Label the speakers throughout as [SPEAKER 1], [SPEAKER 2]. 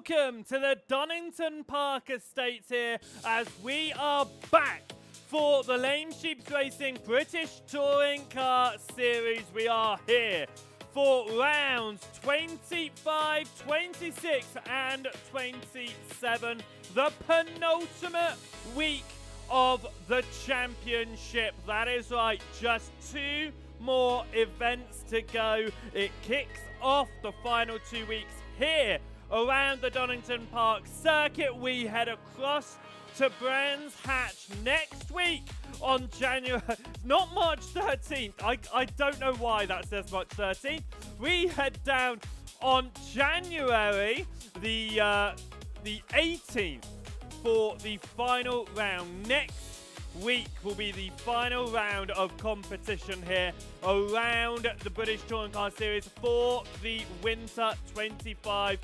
[SPEAKER 1] welcome to the Donington Park Estate here as we are back for the Lame Sheeps Racing British Touring Car Series. We are here for rounds 25, 26 and 27, the penultimate week of the championship. That is right, just 2 more events to go. It kicks off the final 2 weeks here around the Donington Park circuit. We head across to Brands Hatch next week on January, not March 13th. I don't know why that says March 13th. We head down on January the 18th for the final round. Next week will be the final round of competition here around the British Touring Car Series for the winter 25-26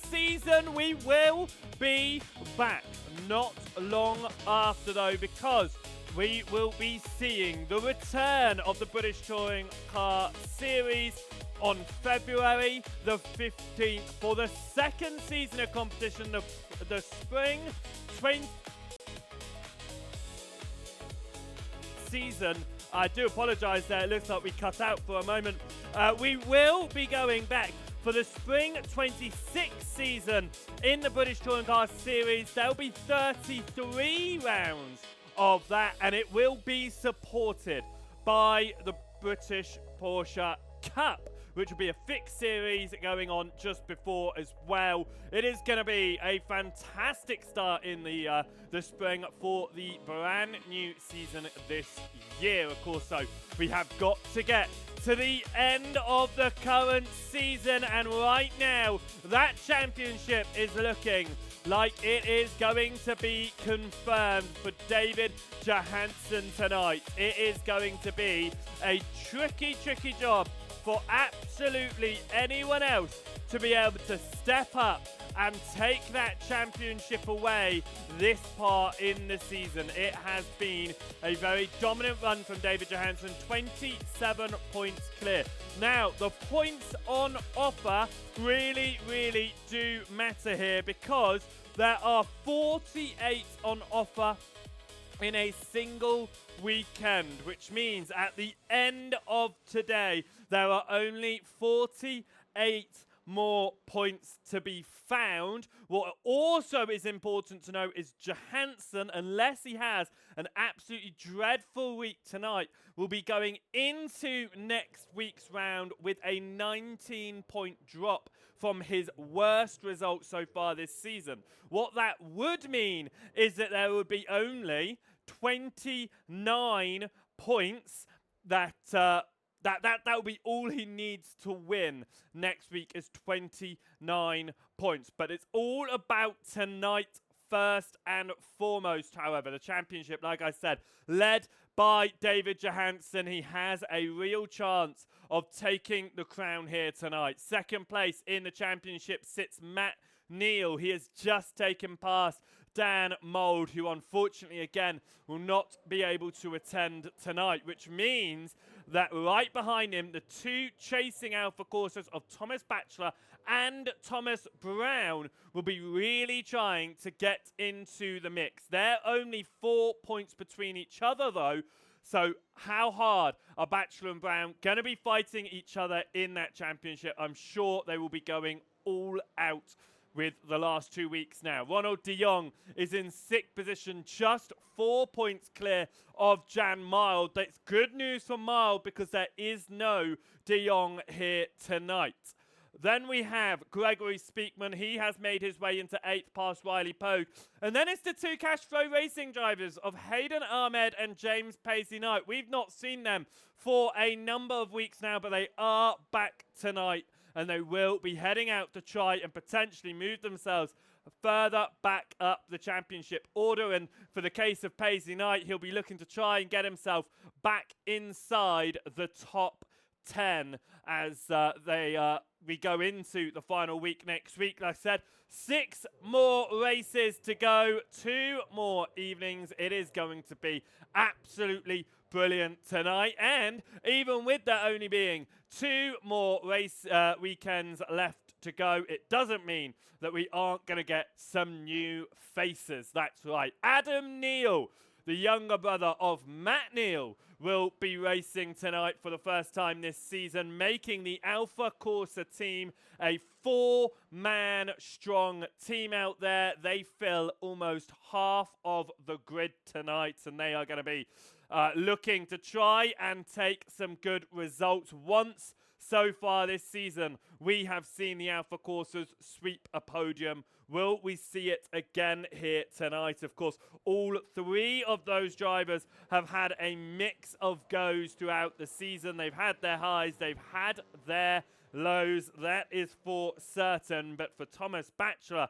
[SPEAKER 1] season. We will be back not long after though, because we will be seeing the return of the British Touring Car Series on February the 15th for the second season of competition, the spring 20 season. I do apologise there, it looks like we cut out for a moment. We will be going back for the spring 26 season in the British Touring Car Series. There will be 33 rounds of that, and it will be supported by the British Porsche Cup, which will be a fixed series going on just before as well. It is going to be a fantastic start in the spring for the brand new season this year. Of course, so we have got to get to the end of the current season, and right now that championship is looking like it is going to be confirmed for David Johansson tonight. It is going to be a tricky job for absolutely anyone else to be able to step up and take that championship away this part in the season. It has been a very dominant run from David Johansson, 27 points clear. Now, the points on offer really do matter here, because there are 48 on offer in a single weekend, which means at the end of today there are only 48 more points to be found. What also is important to know is Johansson, unless he has an absolutely dreadful week tonight, will be going into next week's round with a 19-point drop from his worst result so far this season. What that would mean is that there would be only 29 points that will be all he needs to win next week, is 29 points. But it's all about tonight first and foremost. However, the championship, like I said, led by David Johansson. He has a real chance of taking the crown here tonight. Second place in the championship sits Matt Neal. He has just taken past Dan Mould, who unfortunately again will not be able to attend tonight, which means that right behind him, the two chasing Alpha Corsas of Thomas Batchelor and Thomas Brown will be really trying to get into the mix. They're only 4 points between each other though, so how hard are Batchelor and Brown going to be fighting each other in that championship? I'm sure they will be going all out with the last 2 weeks now. Ronald de Jong is in 6th position, just 4 points clear of Jan Mild. That's good news for Mild because there is no de Jong here tonight. Then we have Gregory Speakman. He has made his way into 8th past Riley Pogue. And then it's the two cash flow racing drivers of Hayden Ahmed and James Paisley Knight. We've not seen them for a number of weeks now, but they are back tonight, and they will be heading out to try and potentially move themselves further back up the championship order. And for the case of Paisley Knight, he'll be looking to try and get himself back inside the top 10 as we go into the final week next week. Like I said, 6 more races to go, 2 more evenings. It is going to be absolutely brilliant tonight, and even with there only being 2 more race weekends left to go, it doesn't mean that we aren't going to get some new faces. That's right. Adam Neal, the younger brother of Matt Neal, will be racing tonight for the first time this season, making the Alpha Corsa team a 4-man strong team out there. They fill almost half of the grid tonight, and they are going to be looking to try and take some good results. Once so far this season, we have seen the Alpha Corsas sweep a podium. Will we see it again here tonight? Of course, all three of those drivers have had a mix of goes throughout the season. They've had their highs, they've had their lows. That is for certain. But for Thomas Batchelor,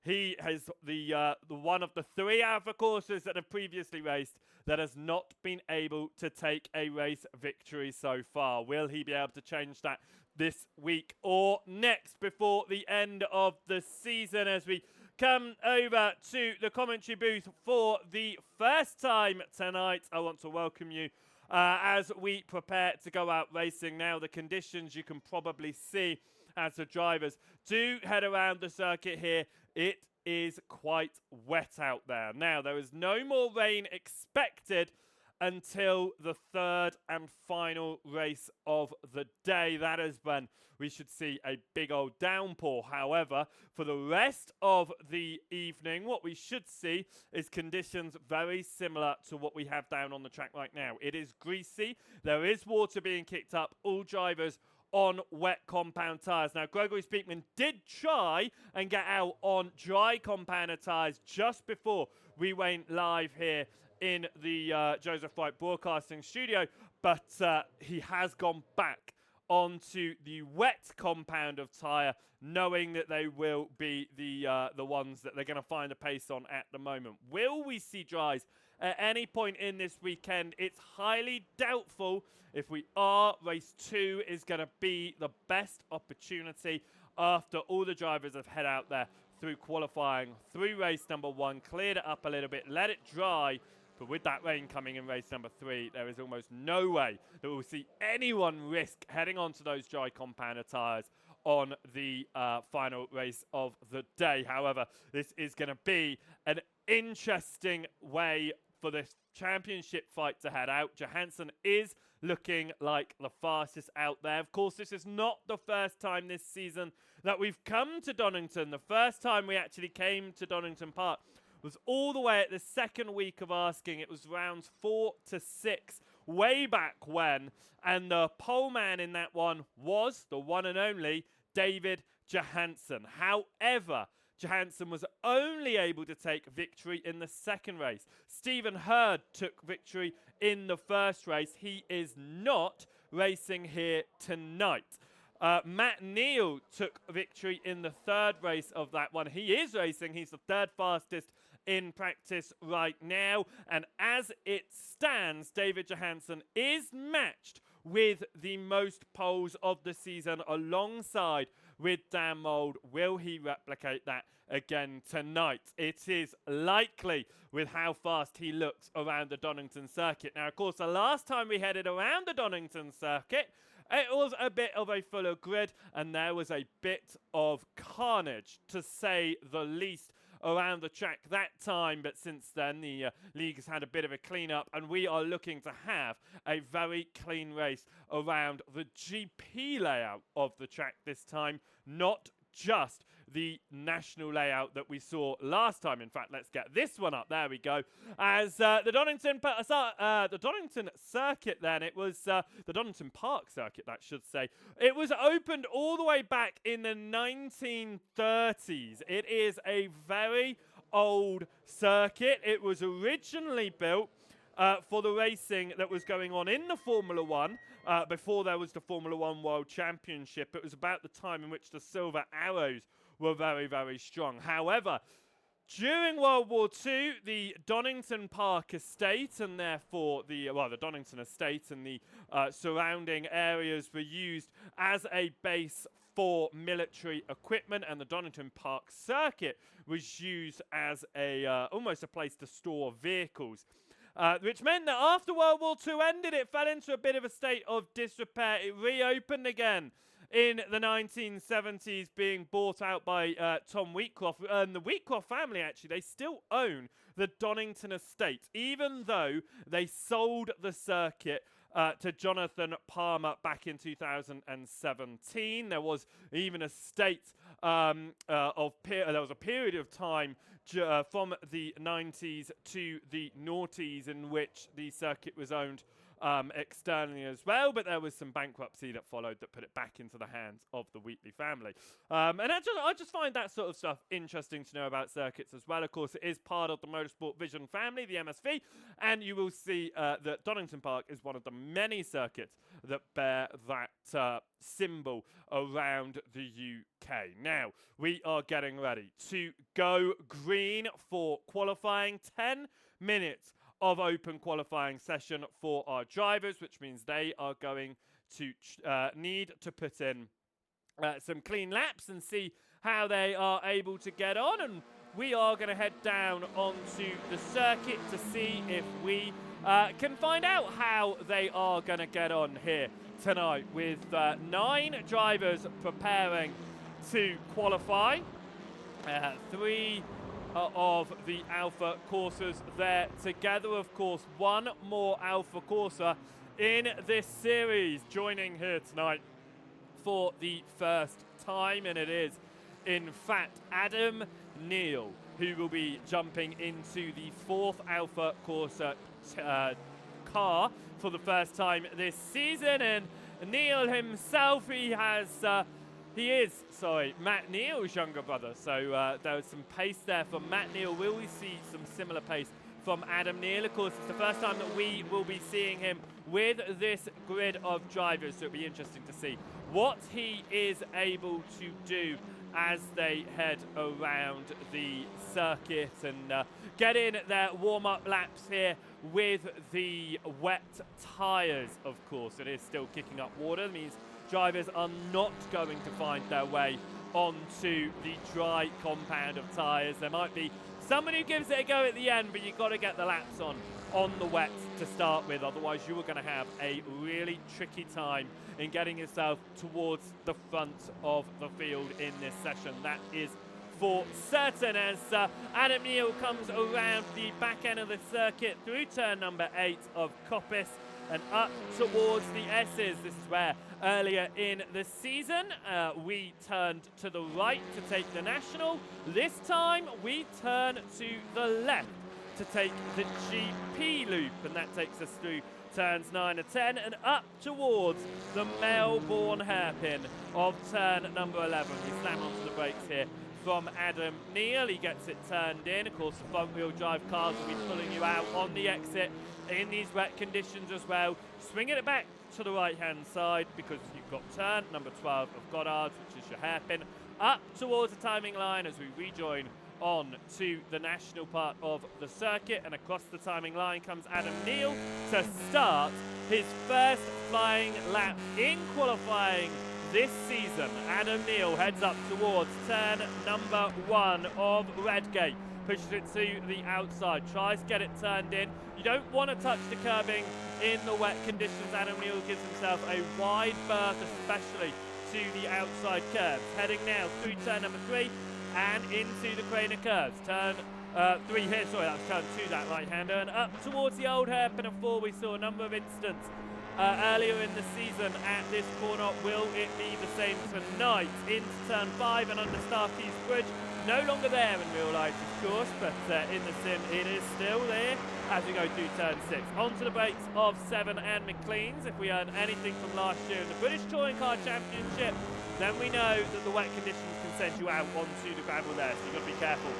[SPEAKER 1] he has the one of the three Alpha Corsas that have previously raced that has not been able to take a race victory so far. Will he be able to change that this week or next before the end of the season? As we come over to the commentary booth for the first time tonight, I want to welcome you as we prepare to go out racing. Now, the conditions you can probably see as the drivers do head around the circuit here. It is quite wet out there. Now, there is no more rain expected until the third and final race of the day. That is when we should see a big old downpour. However, for the rest of the evening, what we should see is conditions very similar to what we have down on the track right now. It is greasy. There is water being kicked up. All drivers on wet compound tyres. Now, Gregory Speakman did try and get out on dry compounder tyres just before we went live here in the Joseph Wright Broadcasting Studio, but he has gone back onto the wet compound of tyre, knowing that they will be the ones that they're going to find a pace on at the moment. Will we see dries at any point in this weekend? It's highly doubtful. If we are, race 2 is going to be the best opportunity after all the drivers have head out there through qualifying, through race number 1, cleared it up a little bit, let it dry. But with that rain coming in race number 3, there is almost no way that we'll see anyone risk heading onto those dry compounder tyres on the final race of the day. However, this is going to be an interesting way for this championship fight to head out. Johansson is looking like the fastest out there. Of course, this is not the first time this season that we've come to Donington. The first time we actually came to Donington Park was all the way at the second week of asking. It was rounds 4 to 6 way back when, and the pole man in that one was the one and only David Johansson. However, Johansson was only able to take victory in the second race. Stephen Hurd took victory in the first race. He is not racing here tonight. Matt Neal took victory in the third race of that one. He is racing. He's the third fastest in practice right now. And as it stands, David Johansson is matched with the most poles of the season alongside with Dan Mould. Will he replicate that again tonight? It is likely with how fast he looks around the Donington circuit. Now, of course, the last time we headed around the Donington circuit, it was a bit of a fuller grid, and there was a bit of carnage, to say the least, around the track that time. But since then, the league has had a bit of a clean-up, and we are looking to have a very clean race around the GP layout of the track this time, not just the national layout that we saw last time. In fact, let's get this one up. There we go. As the Donington circuit, then it was the Donington Park circuit, that should say. It was opened all the way back in the 1930s. It is a very old circuit. It was originally built for the racing that was going on in the Formula One before there was the Formula One World Championship. It was about the time in which the Silver Arrows were very, very strong. However, during World War II, the Donington Park estate and therefore the Donington estate and the surrounding areas were used as a base for military equipment, and the Donington Park circuit was used as a almost a place to store vehicles. Which meant that after World War II ended, it fell into a bit of a state of disrepair. It reopened again in the 1970s being bought out by Tom Wheatcroft. And the Wheatcroft family, actually, they still own the Donington estate, even though they sold the circuit to Jonathan Palmer back in 2017. There was even a state there was a period of time from the 90s to the noughties in which the circuit was owned externally as well, but there was some bankruptcy that followed that put it back into the hands of the Wheatley family. And I just find that sort of stuff interesting to know about circuits as well. Of course, it is part of the Motorsport Vision family, the MSV, and you will see that Donington Park is one of the many circuits that bear that symbol around the UK. Now, we are getting ready to go green for qualifying. 10 minutes of open qualifying session for our drivers, which means they are going to need to put in some clean laps and see how they are able to get on. And we are going to head down onto the circuit to see if we can find out how they are going to get on here tonight, with 9 drivers preparing to qualify. 3 of the Alpha Corsas there together. Of course, one more Alpha Corsa in this series joining here tonight for the first time, and it is in fact Adam Neal who will be jumping into the 4th Alpha Corsa car for the first time this season. And Neal himself, he is Matt Neal's younger brother, so there was some pace there from Matt Neal. Will we see some similar pace from Adam Neal? Of course, it's the first time that we will be seeing him with this grid of drivers, so it'll be interesting to see what he is able to do as they head around the circuit and get in their warm-up laps here with the wet tyres. Of course, it is still kicking up water. It means drivers are not going to find their way onto the dry compound of tyres. There might be someone who gives it a go at the end, but you've got to get the laps on the wet to start with. Otherwise, you are going to have a really tricky time in getting yourself towards the front of the field in this session. That is for certain, as Adam Neal comes around the back end of the circuit through turn number 8 of Coppice and up towards the S's. This is where earlier in the season we turned to the right to take the National. This time we turn to the left to take the GP loop, and that takes us through turns 9 and 10 and up towards the Melbourne hairpin of turn number 11. We slam onto the brakes here from Adam Neal. He gets it turned in. Of course, the front-wheel drive cars will be pulling you out on the exit in these wet conditions as well. Swinging it back to the right-hand side because you've got turn number 12 of Goddard's, which is your hairpin, up towards the timing line as we rejoin on to the national part of the circuit. And across the timing line comes Adam Neal to start his first flying lap in qualifying this season. Adam Neal heads up towards turn number 1 of Redgate, pushes it to the outside, tries to get it turned in. You don't want to touch the curbing in the wet conditions. Adam Neal gives himself a wide berth, especially to the outside curves. Heading now through turn number 3 and into the Craner curves. Turn 3 here, sorry, that's turn 2, that right-hander, and up towards the old hairpin of 4. We saw a number of incidents earlier in the season at this corner. Will it be the same tonight? Into turn 5 and under Starkey's Bridge. No longer there in real life, of course, but in the sim it is still there as we go through turn 6. Onto the brakes of 7 and McLean's. If we earn anything from last year in the British Touring Car Championship, then we know that the wet conditions can send you out onto the gravel there, so you've got to be careful.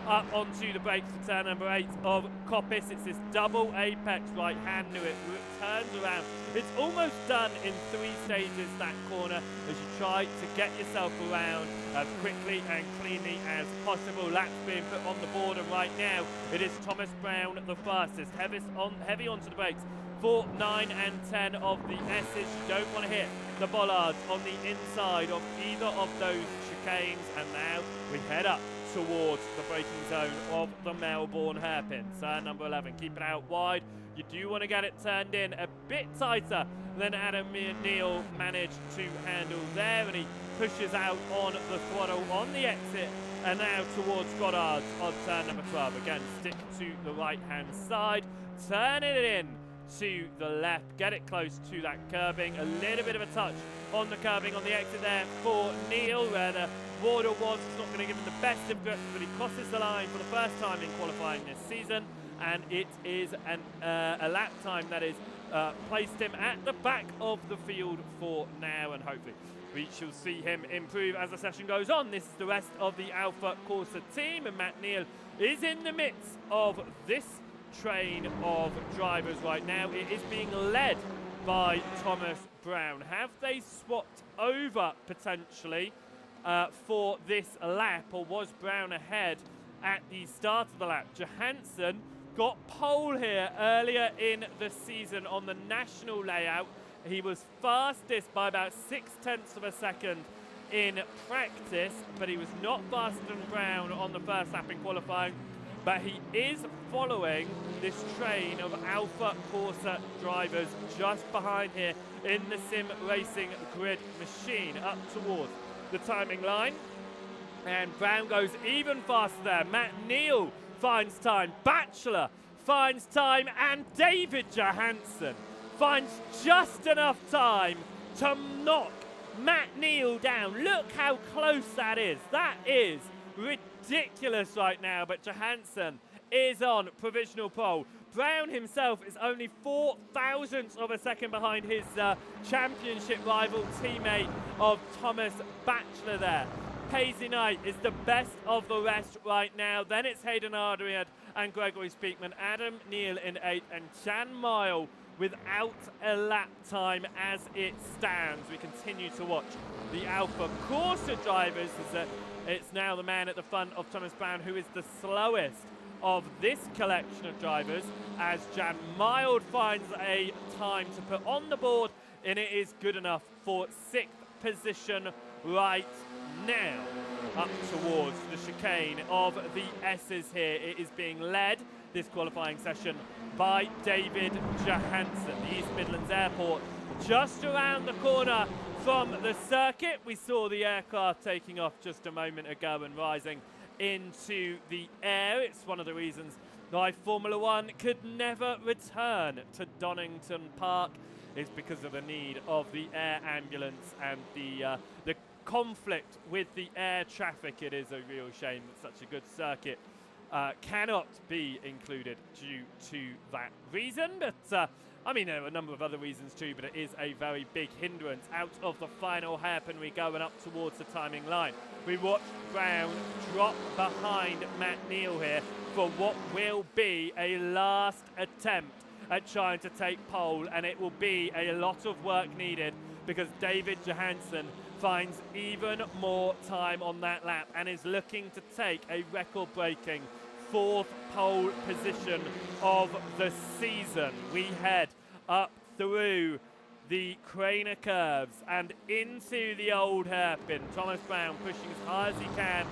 [SPEAKER 1] Up onto the brakes for turn number 8 of Coppice. It's this double apex right hand to it, turns around. It's almost done in 3 stages, that corner, as you try to get yourself around as quickly and cleanly as possible. Laps being put on the board, and right now it is Thomas Brown the fastest. Heavy onto the brakes for 9 and 10 of the S's. You don't want to hit the bollards on the inside of either of those chicanes, and now we head up towards the braking zone of the Melbourne hairpin. Turn number 11, keep it out wide. You do want to get it turned in a bit tighter than Adam Neal managed to handle there, and he pushes out on the throttle on the exit and now towards Goddard's on turn number 12. Again, stick to the right-hand side, turn it in to the left, get it close to that curbing. A little bit of a touch on the curbing on the exit there for Neal, where the border was not going to give him the best of grips, but he crosses the line for the first time in qualifying this season, and it is a lap time that is placed him at the back of the field for now, and hopefully we shall see him improve as the session goes on. This is the rest of the Alpha Corsa team, and Matt Neal is in the midst of this train of drivers right now. It is being led by Thomas Brown. Have they swapped over potentially for this lap, or was Brown ahead at the start of the lap? Johansson got pole here earlier in the season on the national layout. He was fastest by about 0.6 of a second in practice, but he was not faster than Brown on the first lap in qualifying. But he is following this train of Alpha Corsa drivers just behind here in the sim racing grid machine up towards the timing line. And Brown goes even faster there. Matt Neal finds time, Batchelor finds time, and David Johansson finds just enough time to knock Matt Neal down. Look how close that is. That is ridiculous right now, but Johansson is on provisional pole. Brown himself is only 0.004 of a second behind his championship rival teammate of Thomas Batchelor there. Paisley Knight is the best of the rest right now. Then it's Hayden Ardriad and Gregory Speakman. Adam Neal in 8th, and Jan Mile without a lap time as it stands. We continue to watch the Alpha Corsa drivers as it's now the man at the front of Thomas Brown, who is the slowest of this collection of drivers, as Jan Mild finds a time to put on the board, and it is good enough for 6th position right now. Up towards the chicane of the S's here. It is being led this qualifying session by David Johansson. The East Midlands Airport just around the corner from the circuit. We saw the aircraft taking off just a moment ago and rising into the air. It's one of the reasons why Formula One could never return to Donington Park, is because of the need of the air ambulance and the conflict with the air traffic. It is a real shame that such a good circuit cannot be included due to that reason, but I mean, there are a number of other reasons too, but it is a very big hindrance. Out of the final hairpin we go, and up towards the timing line. We watch Brown drop behind Matt Neal here for what will be a last attempt at trying to take pole, and it will be a lot of work needed because David Johansson finds even more time on that lap and is looking to take a record-breaking 4th pole position of the season. We head up through the Craner curves and into the old hairpin. Thomas Brown pushing as high as he can.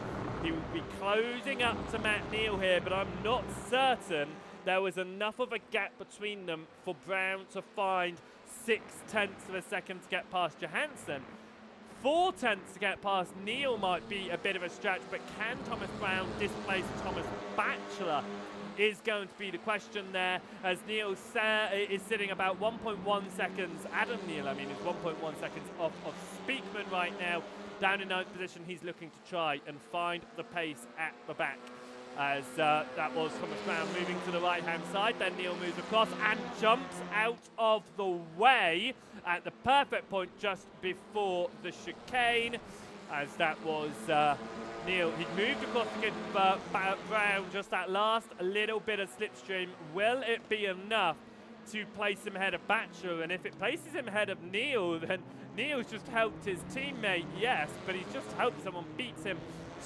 [SPEAKER 1] He will be closing up to Matt Neal here, but I'm not certain there was enough of a gap between them for Brown to find 0.6 of a second to get past Johansson. 0.4 to get past Neal might be a bit of a stretch, but can Thomas Brown displace Thomas Batchelor is going to be the question there, as Neal is sitting about 1.1 seconds. Adam Neal, I mean, is 1.1 seconds off of Speakman right now. Down in 9th position, he's looking to try and find the pace at the back, as that was Thomas Brown moving to the right-hand side. Then Neal moves across and jumps out of the way at the perfect point just before the chicane, as that was Neal. He'd moved across to give Brown just that last little bit of slipstream. Will it be enough to place him ahead of Batchelor? And if it places him ahead of Neal, then Neal's just helped his teammate, yes, but he's just helped someone beat him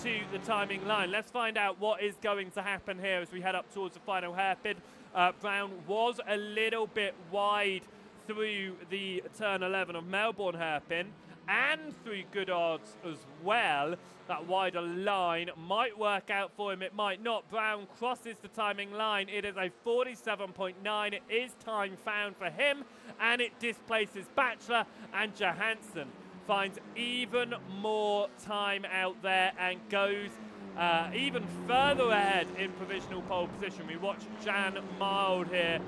[SPEAKER 1] to the timing line. Let's find out what is going to happen here as we head up towards the final hairpin. Brown was a little bit wide through the turn 11 of Melbourne hairpin, and 3 good odds as well. That wider line might work out for him, it might not. Brown crosses the timing line. It is a 47.9. It is time found for him, and it displaces Bachelor, and Johansson finds even more time out there and goes even further ahead in provisional pole position. We watch Jan Mild here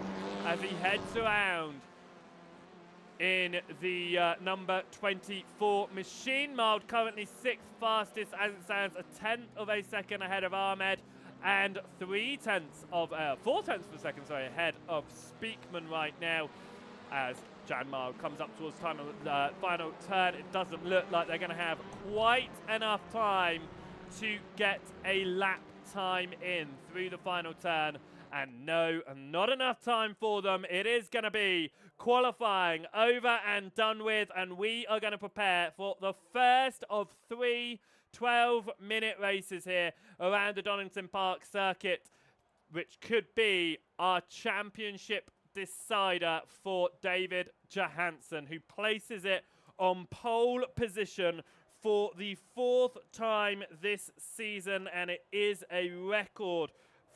[SPEAKER 1] as he heads around in the number 24 machine. Mild currently 6th fastest as it stands, a 10th of a second ahead of Ahmed, and 4 tenths of a second, ahead of Speakman right now, as Jan Mild comes up towards time of the final turn. It doesn't look like they're going to have quite enough time to get a lap time in through the final turn. And no, not enough time for them. It is going to be qualifying over and done with, and we are going to prepare for the first of 3 12-minute races here around the Donington Park circuit, which could be our championship decider for David Johansson, who places it on pole position for the 4th time this season, and it is a record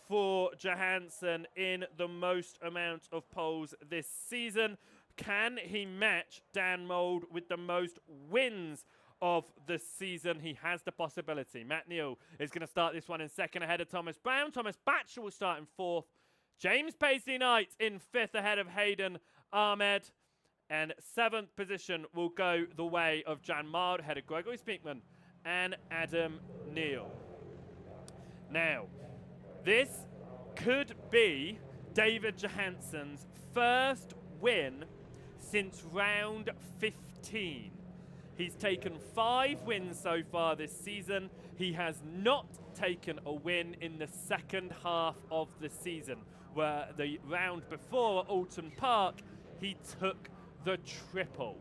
[SPEAKER 1] for Johansson in the most amount of poles this season. Can he match Dan Mould with the most wins of the season? He has the possibility. Matt Neal is going to start this one in 2nd ahead of Thomas Brown. Thomas Batchelor will start in 4th. James Paisley Knight in 5th ahead of Hayden Ahmed. And 7th position will go the way of Jan Mild ahead of Gregory Speakman and Adam Neal. Now, this could be David Johansson's first win since round 15. He's taken 5 wins so far this season. He has not taken a win in the second half of the season, where the round before at Alton Park, he took the triple.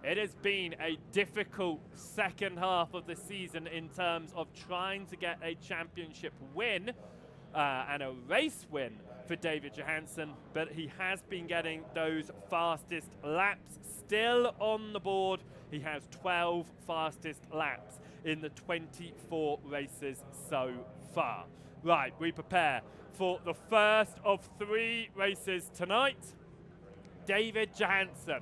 [SPEAKER 1] It has been a difficult second half of the season in terms of trying to get a championship win and a race win for David Johansson, but he has been getting those fastest laps. Still on the board, he has 12 fastest laps in the 24 races so far. Right, we prepare for the first of 3 races tonight. David Johansson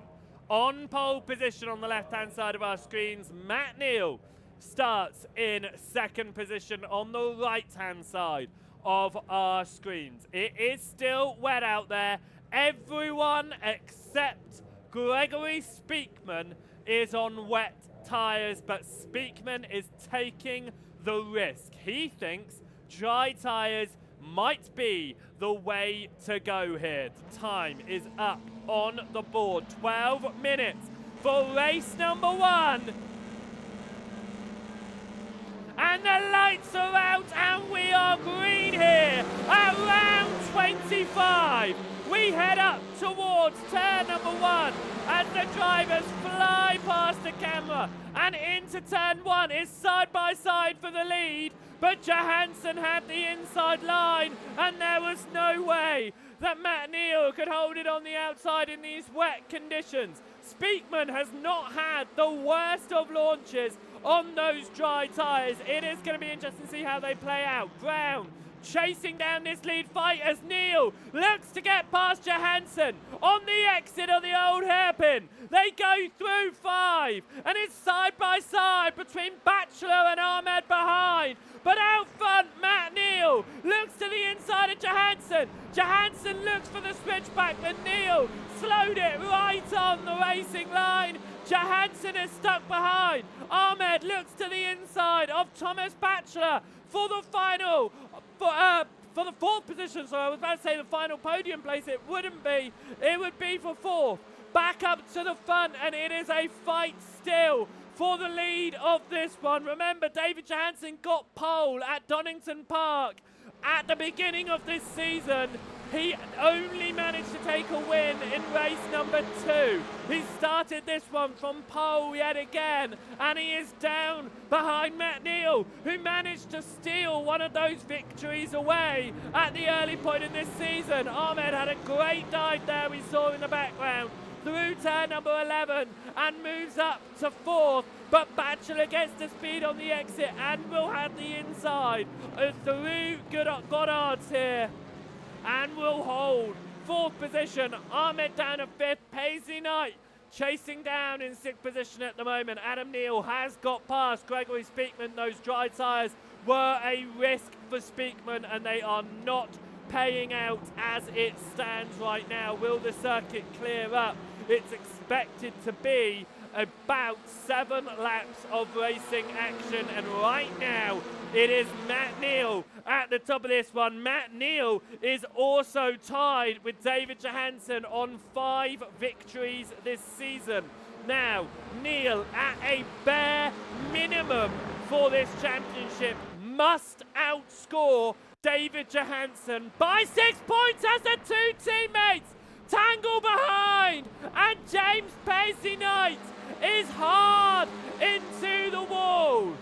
[SPEAKER 1] on pole position on the left-hand side of our screens. Matt Neal starts in 2nd position on the right-hand side of our screens. It is still wet out there. Everyone except Gregory Speakman is on wet tyres, but Speakman is taking the risk. He thinks dry tyres might be the way to go here. The time is up on the board. 12 minutes for race number 1. And the lights are out and we are green here at round 25. We head up towards turn number 1 as the drivers fly past the camera and into turn 1 is side by side for the lead. But Johansson had the inside line and there was no way that Matt Neal could hold it on the outside in these wet conditions. Speakman has not had the worst of launches on those dry tyres. It is going to be interesting to see how they play out. Brown chasing down this lead fight as Neal looks to get past Johansson on the exit of the old hairpin. They go through 5 and it's side by side between Bachelor and Ahmed behind. But out front, Matt Neal looks to the inside of Johansson. Johansson looks for the switchback, but Neal slowed it right on the racing line. Johansson is stuck behind. Ahmed looks to the inside of Thomas Bachelor for the final, for the 4th position. So I was about to say the final podium place. It wouldn't be. It would be for 4th. Back up to the front, and it is a fight still for the lead of this one. Remember, David Johansson got pole at Donington Park at the beginning of this season. He only managed to take a win in race number 2. He started this one from pole yet again, and he is down behind Matt Neal, who managed to steal one of those victories away at the early point in this season. Ahmed had a great dive there we saw in the background through turn number 11 and moves up to 4th. But Bachelor gets the speed on the exit and will have the inside through Goddard's here and will hold 4th position. Ahmed down at 5th. Paisley Knight chasing down in 6th position at the moment. Adam Neal has got past Gregory Speakman. Those dry tyres were a risk for Speakman and they are not paying out as it stands right now. Will the circuit clear up? It's expected to be about 7 laps of racing action, and right now it is Matt Neal at the top of this one. Matt Neal is also tied with David Johansson on 5 victories this season. Now, Neal at a bare minimum for this championship must outscore David Johansson by 6 points as the 2 teammates tangle behind, and James Paisley Knight is hard into the wall.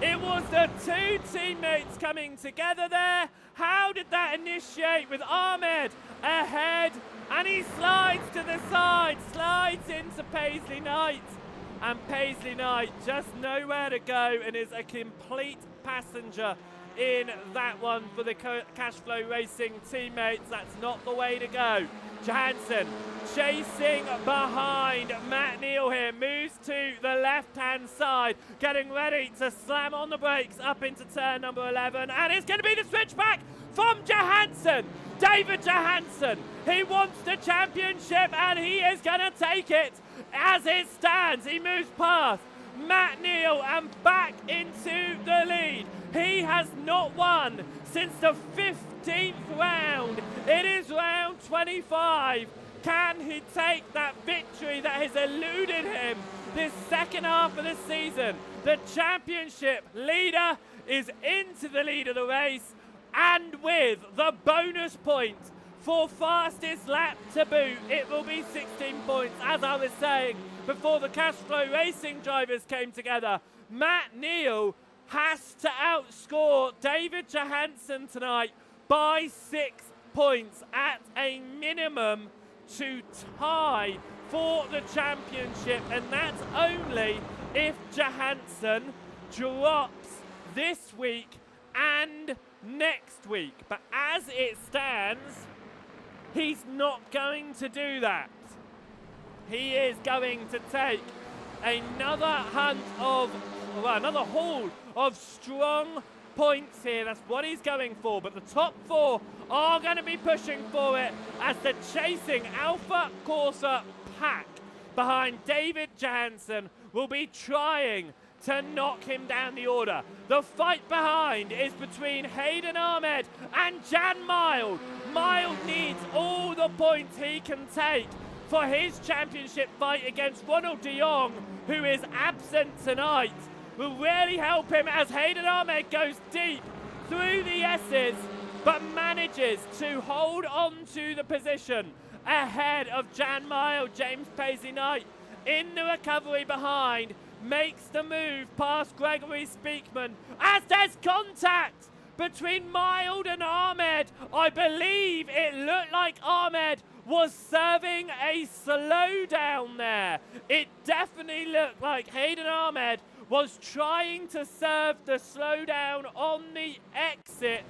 [SPEAKER 1] It was the 2 teammates coming together there. How did that initiate with Ahmed ahead? And he slides to the side, slides into Paisley Knight. And Paisley Knight just nowhere to go and is a complete passenger in that one for the Cashflow Racing teammates. That's not the way to go. Johansson chasing behind Matt Neal here, moves to the left-hand side, getting ready to slam on the brakes up into turn number 11, and it's going to be the switchback from Johansson. David Johansson, he wants the championship and he is going to take it as it stands. He moves past Matt Neal and back into the lead. He has not won since the 15th round. It is round 25. Can he take that victory that has eluded him this second half of the season? The championship leader is into the lead of the race, and with the bonus point for fastest lap to boot, it will be 16 points. As I was saying before the Cashflow Racing drivers came together, Matt Neal has to outscore David Johansson tonight by 6 points at a minimum to tie for the championship, and that's only if Johansson drops this week and next week. But as it stands, he's not going to do that. He is going to take another haul of strong points here. That's what he's going for. But the top 4 are going to be pushing for it as the chasing Alpha Corsa pack behind David Johansson will be trying to knock him down the order. The fight behind is between Hayden Ahmed and Jan Mild. Mild needs all the points he can take for his championship fight against Ronald de Jong, who is absent tonight. Will really help him as Hayden Ahmed goes deep through the S's, but manages to hold on to the position ahead of Jan Mild. James Paisley Knight in the recovery behind makes the move past Gregory Speakman as there's contact between Mild and Ahmed. I believe it looked like Ahmed was serving a slowdown there. It definitely looked like Hayden Ahmed was trying to serve the slowdown on the exit.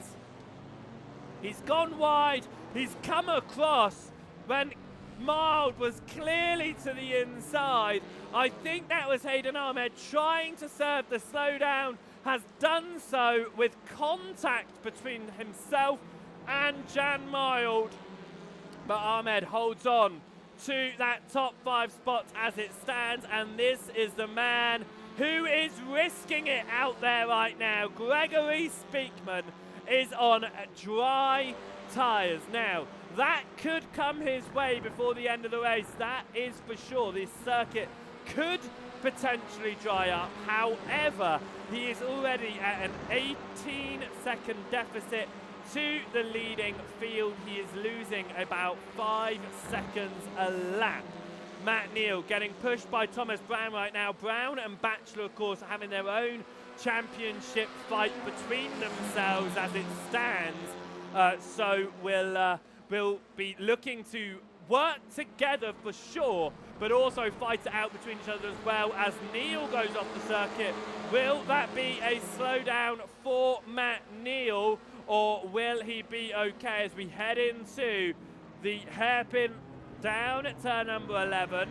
[SPEAKER 1] He's gone wide, he's come across when Mild was clearly to the inside. I think that was Hayden Ahmed trying to serve the slowdown, has done so with contact between himself and Jan Mild. But Ahmed holds on to that top 5 spot as it stands, and this is the man who is risking it out there right now. Gregory Speakman is on dry tyres. Now, that could come his way before the end of the race, that is for sure. This circuit could potentially dry up. However, he is already at an 18-second deficit to the leading field. He is losing about 5 seconds a lap. Matt Neal getting pushed by Thomas Brown right now. Brown and Bachelor, of course, having their own championship fight between themselves as it stands. So we'll will be looking to work together for sure, but also fight it out between each other as well as Neil goes off the circuit. Will that be a slowdown for Matt Neil, or will he be okay as we head into the hairpin down at turn number 11?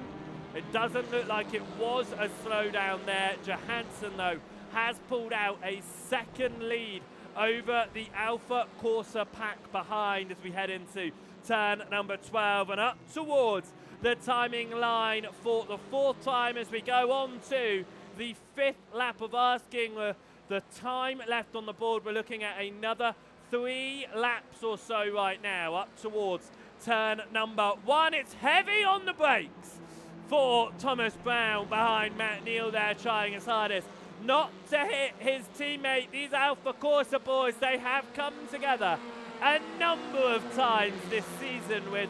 [SPEAKER 1] It doesn't look like it was a slowdown there. Johansson, though, has pulled out a second lead over the Alpha Corsa pack behind as we head into turn number 12 and up towards the timing line for the fourth time as we go on to the fifth lap of asking the time left on the board. We're looking at another 3 laps or so right now up towards turn number 1. It's heavy on the brakes for Thomas Brown behind Matt Neil there, trying his hardest not to hit his teammate. These Alpha Corsa boys, they have come together a number of times this season, with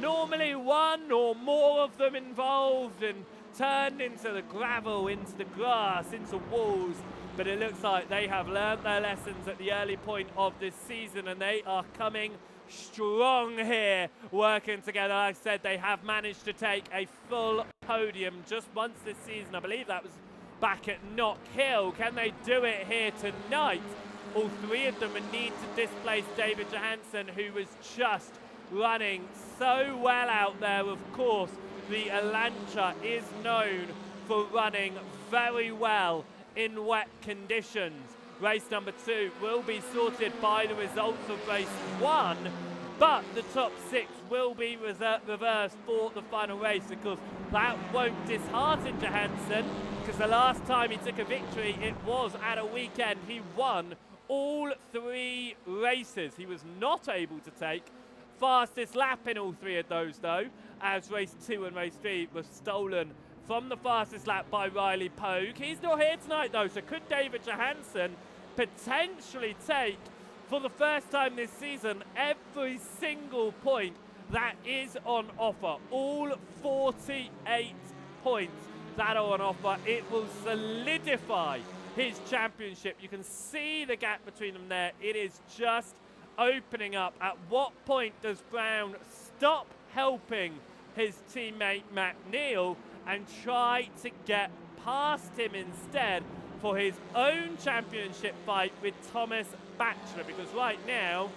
[SPEAKER 1] normally one or more of them involved and turned into the gravel, into the grass, into walls. But it looks like they have learned their lessons at the early point of this season, and they are coming strong here, working together. Like I said, they have managed to take a full podium just once this season. I believe that was back at Knock Hill. Can they do it here tonight? All 3 of them would need to displace David Johansson, who was just running so well out there. Of course, the Elantra is known for running very well in wet conditions. Race number 2 will be sorted by the results of race 1, but the top 6 will be reversed for the final race. Of course, that won't dishearten Johansson, because the last time he took a victory, it was at a weekend. He won all 3 races. He was not able to take fastest lap in all 3 of those, though, as race 2 and race 3 was stolen from the fastest lap by Riley Pogue. He's not here tonight, though, so could David Johansson potentially take, for the first time this season, every single point that is on offer? All 48 points that are on offer. It will solidify his championship. You can see the gap between them there. It is just opening up. At what point does Brown stop helping his teammate Matt Neil and try to get past him instead for his own championship fight with Thomas Batchelor? Because right now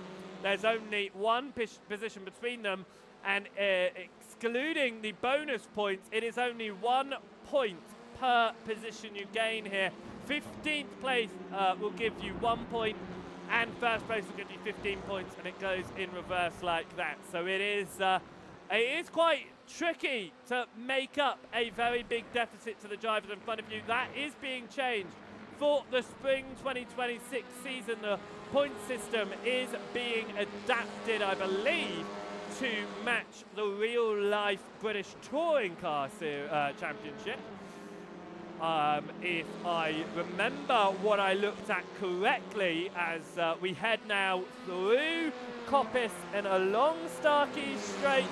[SPEAKER 1] there's only 1 position between them, and excluding the bonus points, it is only 1 point per position you gain here. 15th place will give you 1 point, and first place will give you 15 points, and it goes in reverse like that. So it is quite tricky to make up a very big deficit to the drivers in front of you. That is being changed for the spring 2026 season. The point system is being adapted, I believe, to match the real-life British Touring Car Championship. If I remember what I looked at correctly, as we head now through Coppice and along Starkey Straight,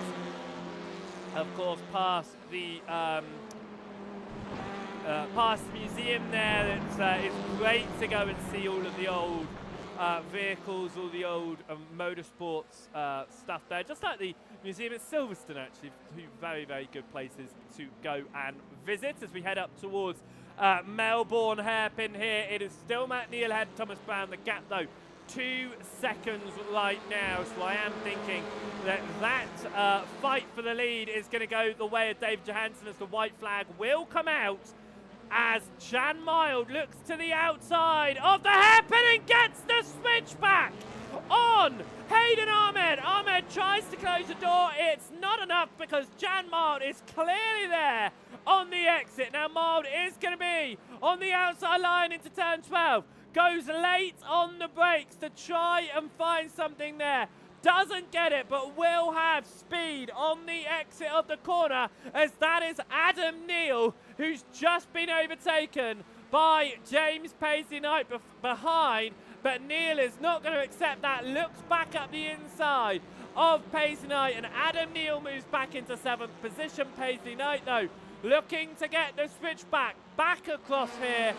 [SPEAKER 1] of course, past the museum there. It's great to go and see all of the old vehicles, all the old motorsports stuff there. Just like the museum at Silverstone, actually. 2 very, very good places to go and visit as we head up towards Melbourne hairpin here. It is still Matt Neil ahead of Thomas Brown. The gap, though, 2 seconds right now. So I am thinking that fight for the lead is going to go the way of David Johansson, as the white flag will come out as Jan Mild looks to the outside of the hairpin and gets the switchback on Hayden Ahmed. Ahmed tries to close the door. It's not enough because Jan Mild is clearly there on the exit. Now Mild is going to be on the outside line into turn 12. Goes late on the brakes to try and find something there. Doesn't get it, but will have speed on the exit of the corner, as that is Adam Neal, who's just been overtaken by James Paisley-Knight behind. But Neal is not going to accept that. Looks back up the inside of Paisley-Knight, and Adam Neal moves back into 7th position. Paisley-Knight, though, looking to get the switchback back across here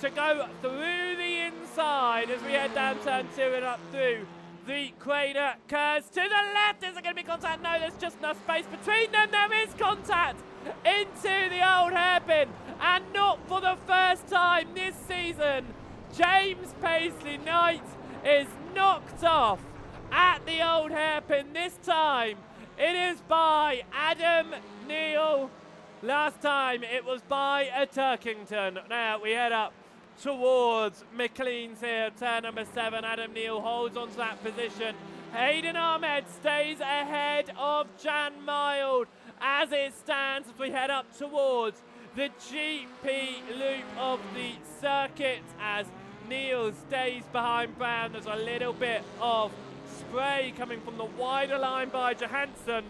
[SPEAKER 1] to go through the inside as we head down turn 2 and up through the Craner curves. To the left, is there going to be contact? No, there's just enough space between them. There is contact into the old hairpin. And not for the first time this season, James Paisley-Knight is knocked off at the old hairpin. This time, it is by Adam Neal. Last time, it was by a Turkington. Now, we head up towards McLean's here. Turn number 7, Adam Neal holds onto that position. Hayden Ahmed stays ahead of Jan Mild as it stands as we head up towards the GP loop of the circuit as Neal stays behind Brown. There's a little bit of spray coming from the wider line by Johansson,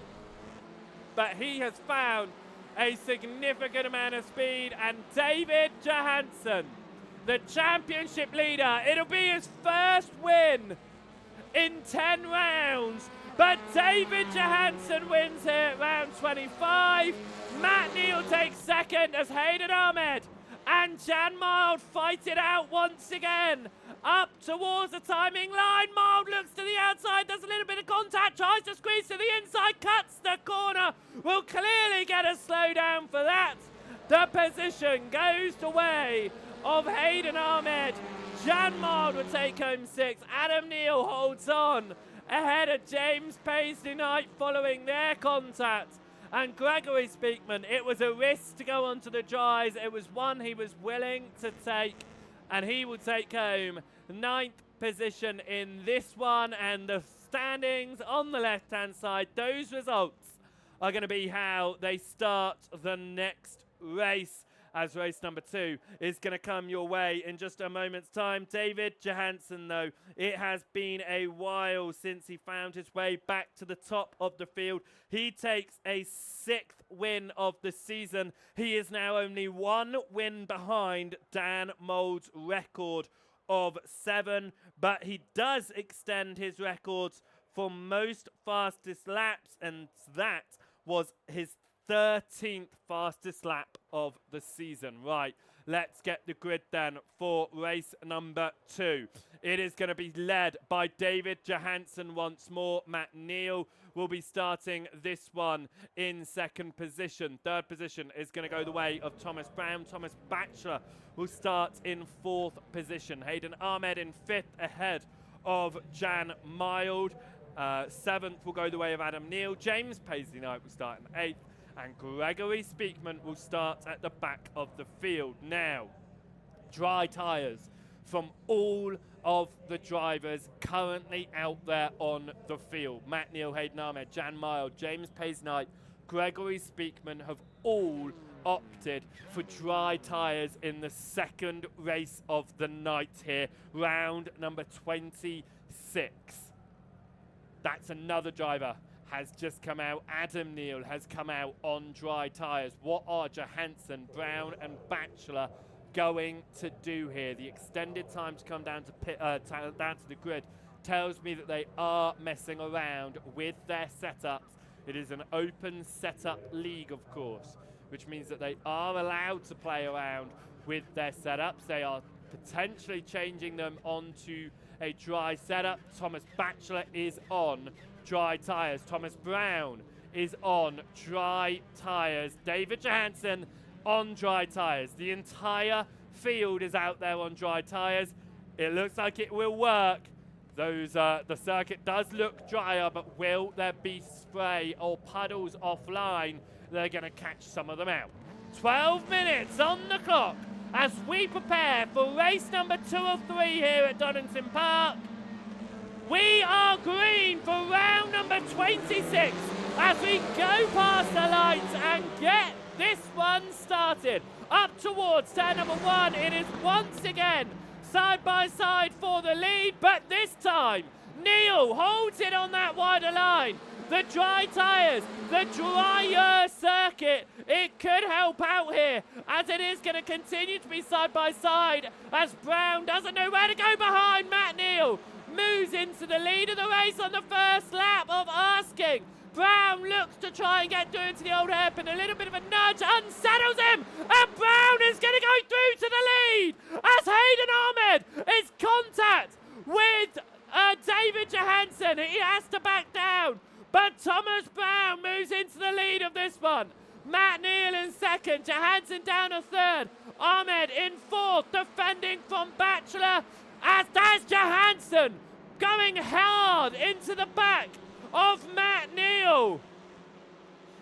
[SPEAKER 1] but he has found a significant amount of speed, and David Johansson, the championship leader, it'll be his first win in 10 rounds, but David Johansson wins here at round 25. Matt Neal takes second as Hayden Ahmed and Jan Mild fight it out once again. Up towards the timing line, Mild looks to the outside, does a little bit of contact, tries to squeeze to the inside, cuts the corner, will clearly get a slowdown for that. The position goes the way of Hayden Ahmed. Jan Mild will take home 6. Adam Neal holds on ahead of James Paisley-Knight following their contact. And Gregory Speakman, it was a risk to go onto the dries. It was one he was willing to take, and he will take home 9th position in this one. And the standings on the left-hand side, those results are going to be how they start the next race, as race number 2 is going to come your way in just a moment's time. David Johansson, though, it has been a while since he found his way back to the top of the field. He takes a 6th win of the season. He is now only 1 win behind Dan Mould's record of 7, but he does extend his records for most fastest laps, and that was his 13th fastest lap of the season. Right, let's get the grid then for race number 2. It is going to be led by David Johansson once more. Matt Neal will be starting this one in 2nd position. 3rd position is going to go the way of Thomas Brown. Thomas Batchelor will start in 4th position. Hayden Ahmed in 5th ahead of Jan Mild. 7th will go the way of Adam Neal. James Paisley-Knight will start in 8th. And Gregory Speakman will start at the back of the field. Now, dry tyres from all of the drivers currently out there on the field. Matt Neal, Hayden Ahmed, Jan Mild, James Paisley-Knight, Gregory Speakman have all opted for dry tyres in the 2nd race of the night here, round number 26. That's another driver has just come out. Adam Neal has come out on dry tyres. What are Johansson, Brown and Batchelor going to do here? The extended time to come down to down to the grid tells me that they are messing around with their setups. It is an open setup league, of course, which means that they are allowed to play around with their setups. They are potentially changing them onto a dry setup. Thomas Batchelor is on dry tyres. Thomas Brown is on dry tyres. David Johansson on dry tyres. The entire field is out there on dry tyres. It looks like it will work. The circuit does look drier, but will there be spray or puddles offline? They're going to catch some of them out. 12 minutes on the clock as we prepare for race number 2 of 3 here at Donington Park. We are green for round number 26 as we go past the lights and get this one started. Up towards turn number 1, it is once again side by side for the lead, but this time Neal holds it on that wider line. The dry tyres, the drier circuit, it could help out here as it is going to continue to be side by side as Brown doesn't know where to go behind Matt Neal. Moves into the lead of the race on the first lap of asking. Brown looks to try and get through into the old hairpin. A little bit of a nudge unsettles him. And Brown is going to go through to the lead as Hayden Ahmed is contact with David Johansson, he has to back down. But Thomas Brown moves into the lead of this one. Matt Neal in second, Johansson down a third. Ahmed in fourth, defending from Bachelor. As that's Johansson going hard into the back of Matt Neal.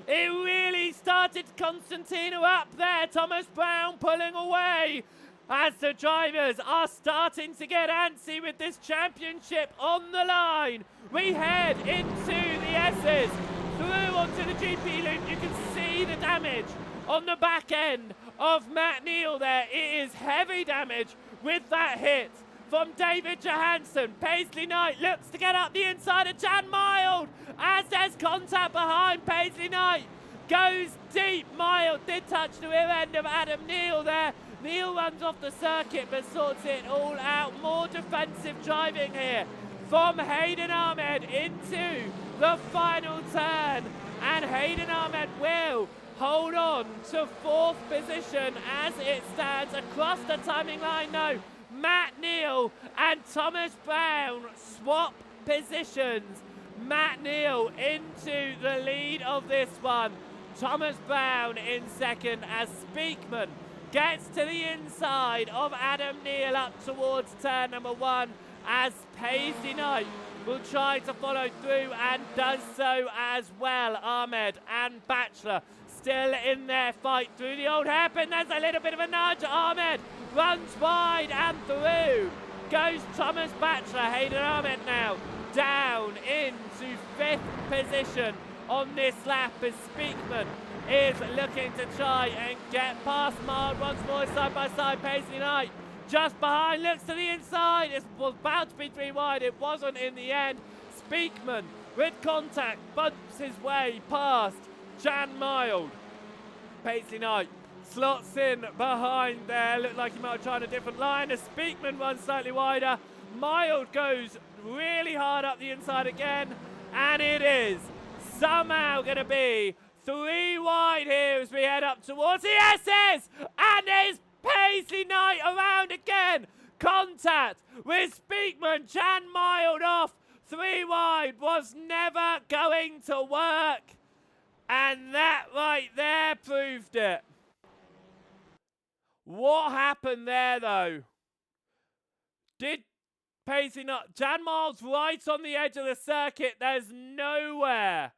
[SPEAKER 1] It really started Constantino up there. Thomas Brown pulling away as the drivers are starting to get antsy with this championship on the line. We head into the S's, through onto the GP loop. You can see the damage on the back end of Matt Neal there. It is heavy damage with that hit from David Johansson. Paisley Knight looks to get up the inside of Jan Mild as there's contact behind. Paisley Knight goes deep. Mild did touch the rear end of Adam Neal there. Neal runs off the circuit but sorts it all out. More defensive driving here from Hayden Ahmed into the final turn. And Hayden Ahmed will hold on to fourth position as it stands across the timing line now. Matt Neal and Thomas Brown swap positions. Matt Neal into the lead of this one. Thomas Brown in second as Speakman gets to the inside of Adam Neal up towards turn number one as Paisley Knight will try to follow through and does so as well. Ahmed and Bachelor still in their fight through the old hairpin. There's a little bit of a nudge. Ahmed runs wide and through goes Thomas Bachelor. Hayden Ahmed now down into fifth position on this lap as Speakman is looking to try and get past Mild once more side by side. Paisley Knight just behind, looks to the inside. It was about to be three wide, it wasn't in the end. Speakman with contact bumps his way past Jan Mild. Paisley Knight slots in behind there. Looked like he might have tried a different line as Speakman runs slightly wider. Mild goes really hard up the inside again, and it is somehow going to be three wide here as we head up towards the S's, and there's Paisley Knight around again. Contact with Speakman. Jan Mild off. Three wide was never going to work, and that right there proved it. What happened there though? Did Paisley Knight... Jan Mild's right on the edge of the circuit. There's nowhere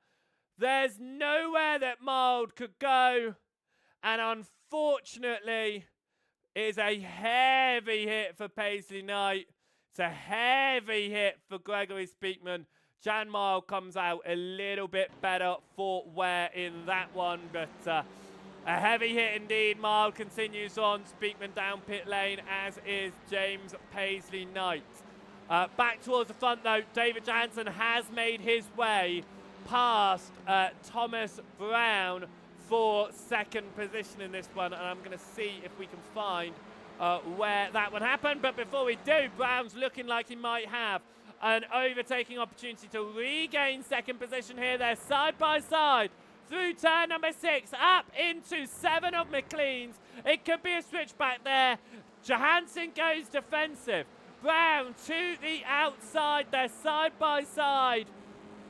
[SPEAKER 1] that Mild could go, and unfortunately it's a heavy hit for Paisley Knight. It's a heavy hit for Gregory Speakman. Jan Mild comes out a little bit better for wear in that one, but a heavy hit indeed. Mild continues on. Speakman down pit lane, as is James Paisley Knight. Back towards the front though, David Johansson has made his way past Thomas Brown for second position in this one, and I'm going to see if we can find where that one happened. But before we do, Brown's looking like he might have an overtaking opportunity to regain second position here. They're side by side through turn number 6, up into 7 of McLean's. It could be a switchback there. Johansson goes defensive. Brown to the outside. They're side by side.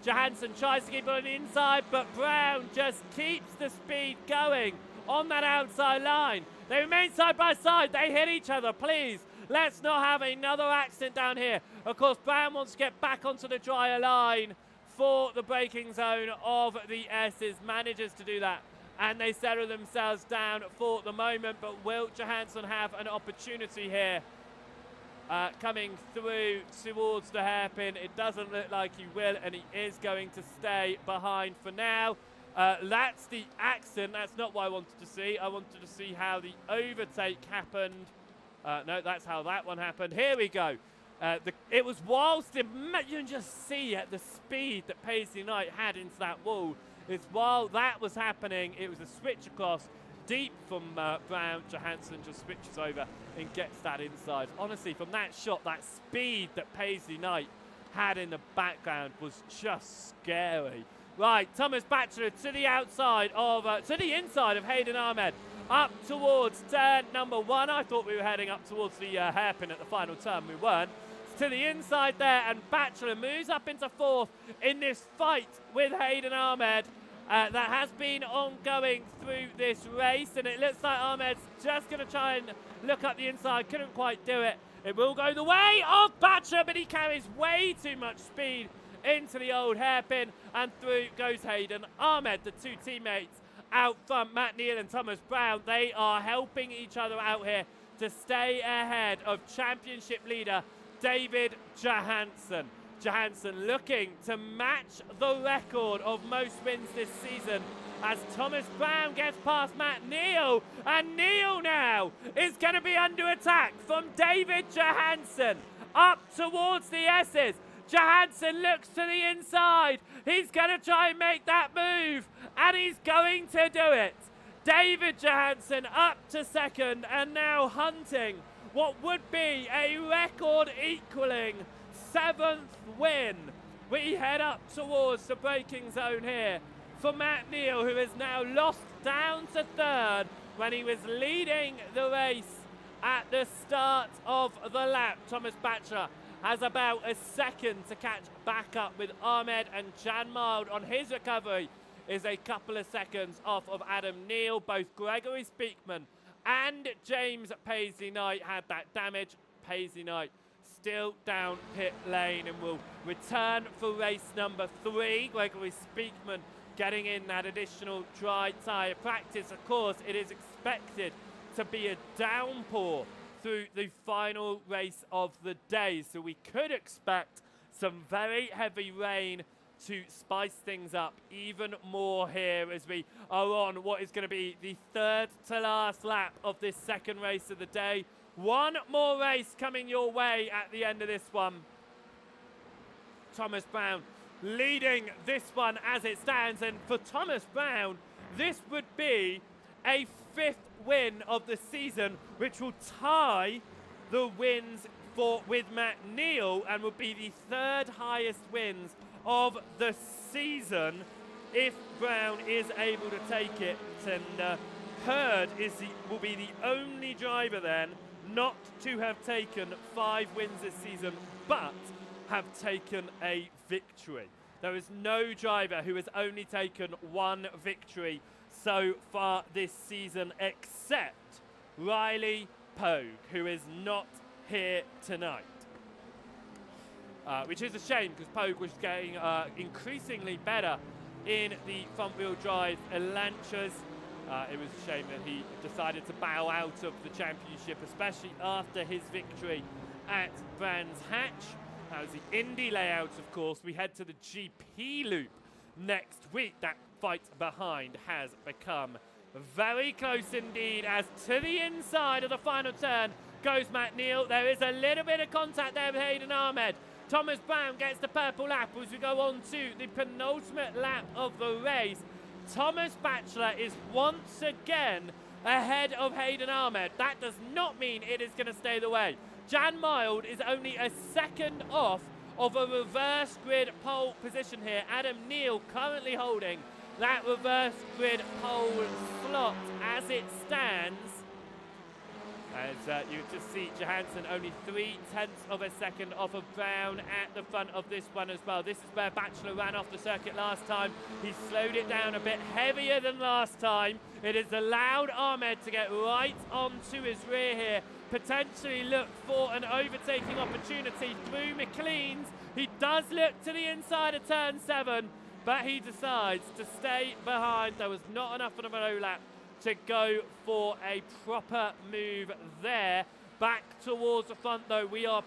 [SPEAKER 1] Johansson tries to keep it on the inside, but Brown just keeps the speed going on that outside line. They remain side by side. They hit each other. Please, let's not have another accident down here. Of course, Brown wants to get back onto the drier line for the braking zone of the S's. Manages to do that, and they settle themselves down for the moment. But will Johansson have an opportunity here? Coming through towards the hairpin, it doesn't look like he will, and he is going to stay behind for now. That's the accident. That's not what I wanted to see. I wanted to see how the overtake happened. No, that's how that one happened. Here we go. It was whilst you can just see at the speed that Paisley Knight had into that wall. It's while that was happening, it was a switch across deep from Brown. Johansson just switches over and gets that inside. Honestly, from that shot, that speed that Paisley Knight had in the background was just scary. Right, Thomas Bachelor to the outside of, to the inside of Hayden Ahmed, up towards turn number 1. I thought we were heading up towards the hairpin at the final turn. We weren't. to the inside there, and Bachelor moves up into fourth in this fight with Hayden Ahmed. That has been ongoing through this race, and it looks like Ahmed's just going to try and look up the inside. Couldn't quite do it. It will go the way of Bachelor, but he carries way too much speed into the old hairpin, and through goes Hayden Ahmed. The two teammates out front, Matt Neal and Thomas Brown, they are helping each other out here to stay ahead of championship leader David Johansson. Johansson looking to match the record of most wins this season as Thomas Brown gets past Matt Neal, and Neal now is going to be under attack from David Johansson up towards the S's. Johansson looks to the inside. He's going to try and make that move, and he's going to do it. David Johansson up to second, and now hunting what would be a record equaling 7th win. We head up towards the braking zone here for Matt Neal, who is now lost down to third when he was leading the race at the start of the lap. Thomas Bachelor has about a second to catch back up with Ahmed, and Jan Mild on his recovery is a couple of seconds off of Adam Neal. Both Gregory Speakman and James Paisley-Knight had that damage. Paisley-Knight still down pit lane and will return for race number 3. Gregory Speakman getting in that additional dry tyre. Practice, of course, it is expected to be a downpour through the final race of the day, so we could expect some very heavy rain to spice things up even more here as we are on what is going to be the third to last lap of this second race of the day. One more race coming your way at the end of this one. Thomas Brown leading this one as it stands, and for Thomas Brown, this would be a 5th win of the season, which will tie the wins with Matt Neal and would be the 3rd highest wins of the season if Brown is able to take it. And Hurd will be the only driver then not to have taken 5 wins this season, but have taken a victory. There is no driver who has only taken 1 victory so far this season except Riley Pogue, who is not here tonight. Which is a shame, because Pogue was getting increasingly better in the front-wheel drive Elanchas. It was a shame that he decided to bow out of the championship, especially after his victory at Brands Hatch. That was the Indy layout, of course. We head to the GP loop next week. That fight behind has become very close indeed, as to the inside of the final turn goes Matt Neal. There is a little bit of contact there with Hayden Ahmed. Thomas Brown gets the purple lap as we go on to the penultimate lap of the race. Thomas Bachelor is once again ahead of Hayden Ahmed. That does not mean it is going to stay the way. Jan Mild is only a second off of a reverse grid pole position here. Adam Neal currently holding that reverse grid pole slot as it stands. As you just see Johansson only 0.3 of a second off of Brown at the front of this one as well. This is where Bachelor ran off the circuit last time. He slowed it down a bit heavier than last time. It has allowed Ahmed to get right onto his rear here, potentially look for an overtaking opportunity through McLean's. He does look to the inside of turn 7, but he decides to stay behind. There was not enough of an overlap to go for a proper move there. Back towards the front though, we are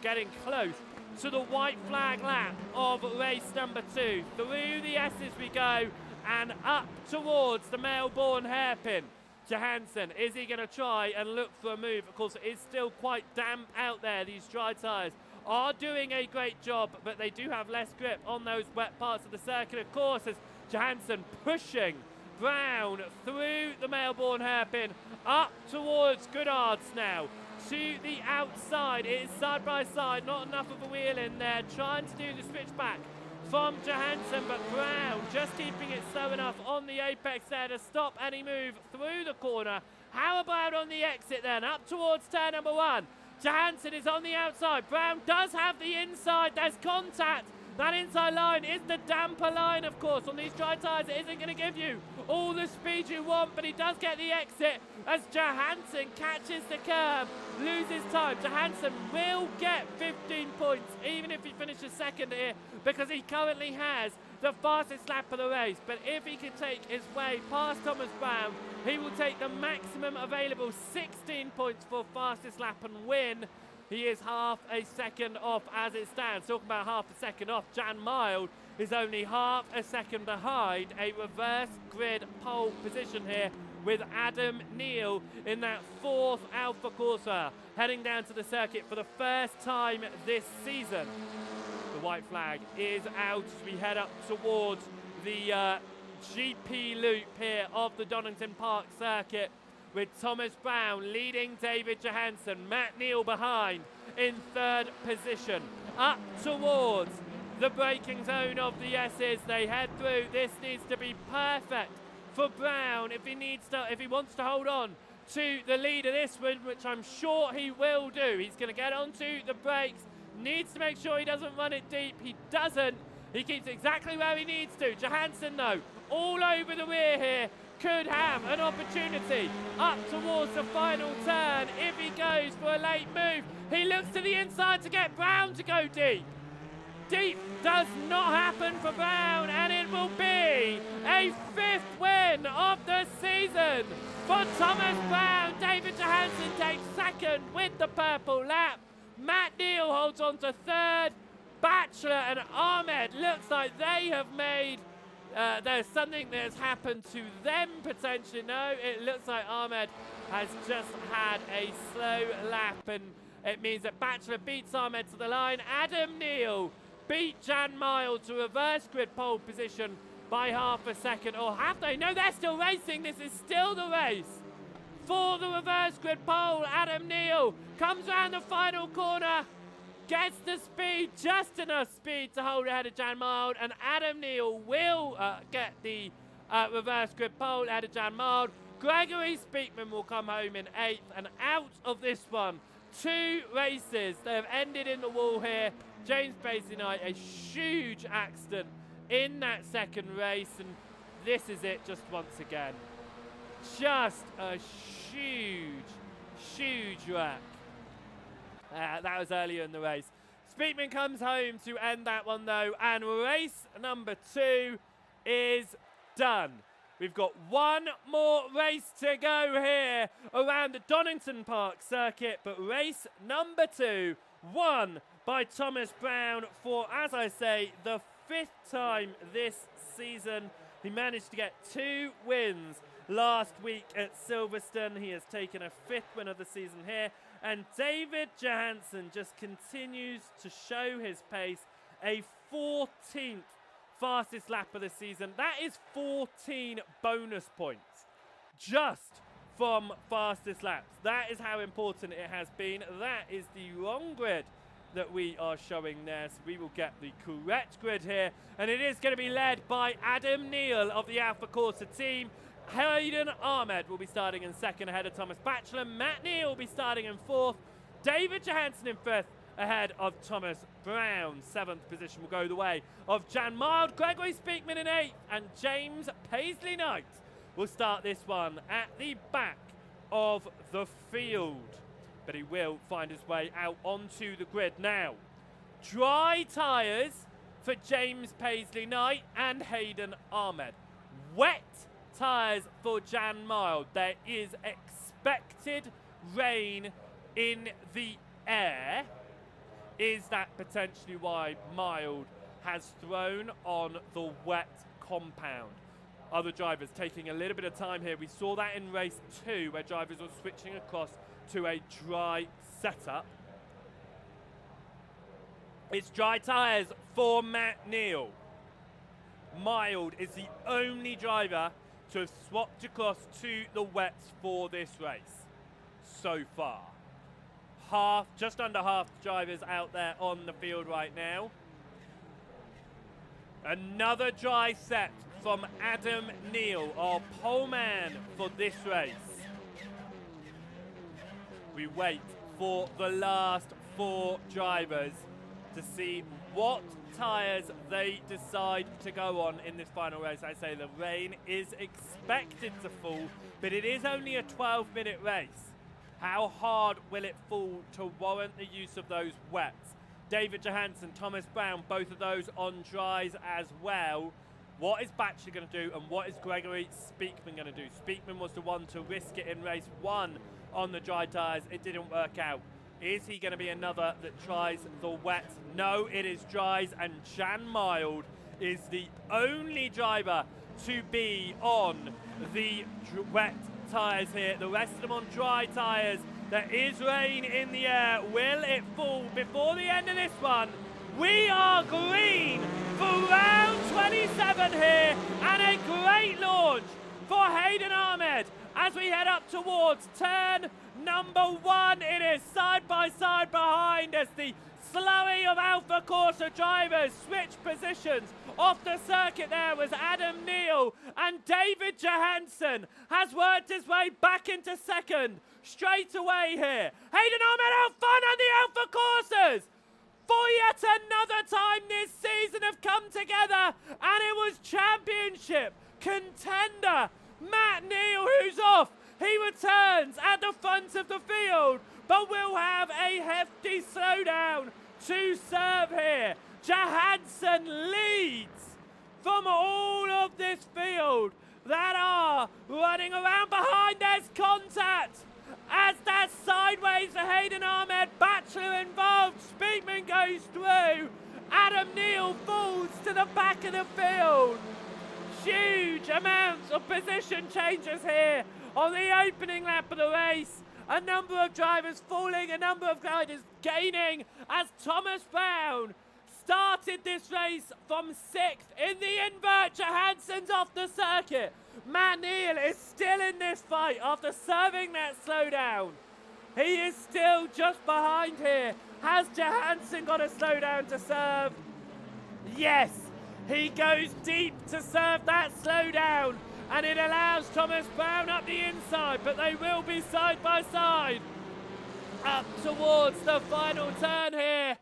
[SPEAKER 1] getting close to the white flag lap of race number 2. Through the S's we go and up towards the Melbourne hairpin. Johansson, is he going to try and look for a move? Of course, it is still quite damp out there. These dry tyres are doing a great job, but they do have less grip on those wet parts of the circuit. Of course, as Johansson pushing Brown through the Melbourne hairpin up towards Goodhart's now to the outside. It is side by side, not enough of a wheel in there, trying to do the switchback from Johansson, but Brown just keeping it slow enough on the apex there to stop any move through the corner. How about on the exit then, up towards turn number 1? Johansson is on the outside. Brown does have the inside. There's contact. That inside line is the damper line, of course. On these dry tyres, it isn't going to give you all the speed you want, but he does get the exit as Johansson catches the curb, loses time. Johansson will get 15 points, even if he finishes second here, because he currently has the fastest lap of the race. But if he can take his way past Thomas Brown, he will take the maximum available 16 points for fastest lap and win. He is half a second off as it stands. Talking about half a second off, Jan Mild is only half a second behind a reverse grid pole position here with Adam Neal in that fourth Alpha Corsa, heading down to the circuit for the first time this season. The white flag is out as we head up towards the GP loop here of the Donington Park circuit, with Thomas Brown leading David Johansson, Matt Neal behind in third position. Up towards the braking zone of the S's, they head through. This needs to be perfect for Brown if he wants to hold on to the lead of this one, which I'm sure he will do. He's going to get onto the brakes, needs to make sure he doesn't run it deep. He doesn't. He keeps exactly where he needs to. Johansson, though, all over the rear here, could have an opportunity up towards the final turn if he goes for a late move. He looks to the inside to get Brown to go deep. Deep does not happen for Brown, and it will be a fifth win of the season for Thomas Brown. David Johansson takes second with the purple lap. Matt Neal holds on to third. Batchelor and Ahmed looks like they have made there's something that has happened to them potentially. No, it looks like Ahmed has just had a slow lap, and it means that Batchelor beats Ahmed to the line. Adam Neal beat Jan Mild to reverse grid pole position by half a second. Or have they? No, they're still racing. This is still the race for the reverse grid pole. Adam Neal comes around the final corner, gets the speed, just enough speed to hold ahead of Jan Mild, and Adam Neal will get the reverse grid pole ahead of Jan Mild. Gregory Speakman will come home in 8th, and out of this one, 2 races. They have ended in the wall here. James Paisley Knight, a huge accident in that second race, and this is it just once again. Just a huge wreck. That was earlier in the race. Speakman comes home to end that one though, and race number 2 is done. We've got one more race to go here around the Donington Park circuit, but race number 2 won by Thomas Brown for, as I say, the 5th time this season. He managed to get 2 wins last week at Silverstone. He has taken a 5th win of the season here. And David Johansson just continues to show his pace. A 14th fastest lap of the season. That is 14 bonus points just from fastest laps. That is how important it has been. That is the wrong grid that we are showing there. So we will get the correct grid here. And it is going to be led by Adam Neal of the Alpha Corsa team. Hayden Ahmed will be starting in 2nd ahead of Thomas Batchelor. Matt Neal will be starting in 4th. David Johansson in 5th ahead of Thomas Brown. 7th position will go the way of Jan Mild. Gregory Speakman in 8th, and James Paisley Knight will start this one at the back of the field. But he will find his way out onto the grid now. Dry tyres for James Paisley Knight and Hayden Ahmed. Wet tyres for Jan Mild. There is expected rain in the air. Is that potentially why Mild has thrown on the wet compound? Other drivers taking a little bit of time here. We saw that in race 2 where drivers were switching across to a dry setup. It's dry tyres for Matt Neal. Mild is the only driver to have swapped across to the wets for this race so far. Just under half the drivers out there on the field right now. Another dry set from Adam Neal, our pole man for this race. We wait for the last 4 drivers to see what tyres they decide to go on in this final race. I say the rain is expected to fall, but it is only a 12-minute race. How hard will it fall to warrant the use of those wets? David Johansson, Thomas Brown, both of those on dries as well. What is Batchelor going to do, and what is Gregory Speakman going to do? Speakman was the one to risk it in race 1 on the dry tyres. It didn't work out. Is he going to be another that tries the wet? No, it is dries, and Jan Mild is the only driver to be on the wet tyres here. The rest of them on dry tyres. There is rain in the air. Will it fall before the end of this one? We are green for round 27 here, and a great launch for Hayden Ahmed as we head up towards turn number 1. It is side by side behind as the slowing of Alpha Corsa drivers switch positions. Off the circuit there was Adam Neal, and David Johansson has worked his way back into second straight away here. Hayden Ahmed out front, and the Alpha Corsas for yet another time this season have come together, and it was championship contender Matt Neal who's off. He returns at the front of the field, but will have a hefty slowdown to serve here. Johansson leads from all of this field that are running around behind. There's contact as that's sideways to Hayden Ahmed. Batchelor involved. Speakman goes through. Adam Neal falls to the back of the field. Huge amounts of position changes here on the opening lap of the race. A number of drivers falling, a number of riders gaining as Thomas Brown started this race from 6th in the invert. Johansson's off the circuit. Matt Neal is still in this fight after serving that slowdown. He is still just behind here. Has Johansson got a slowdown to serve? Yes, he goes deep to serve that slowdown, and it allows Thomas Brown up the inside, but they will be side by side up towards the final turn here.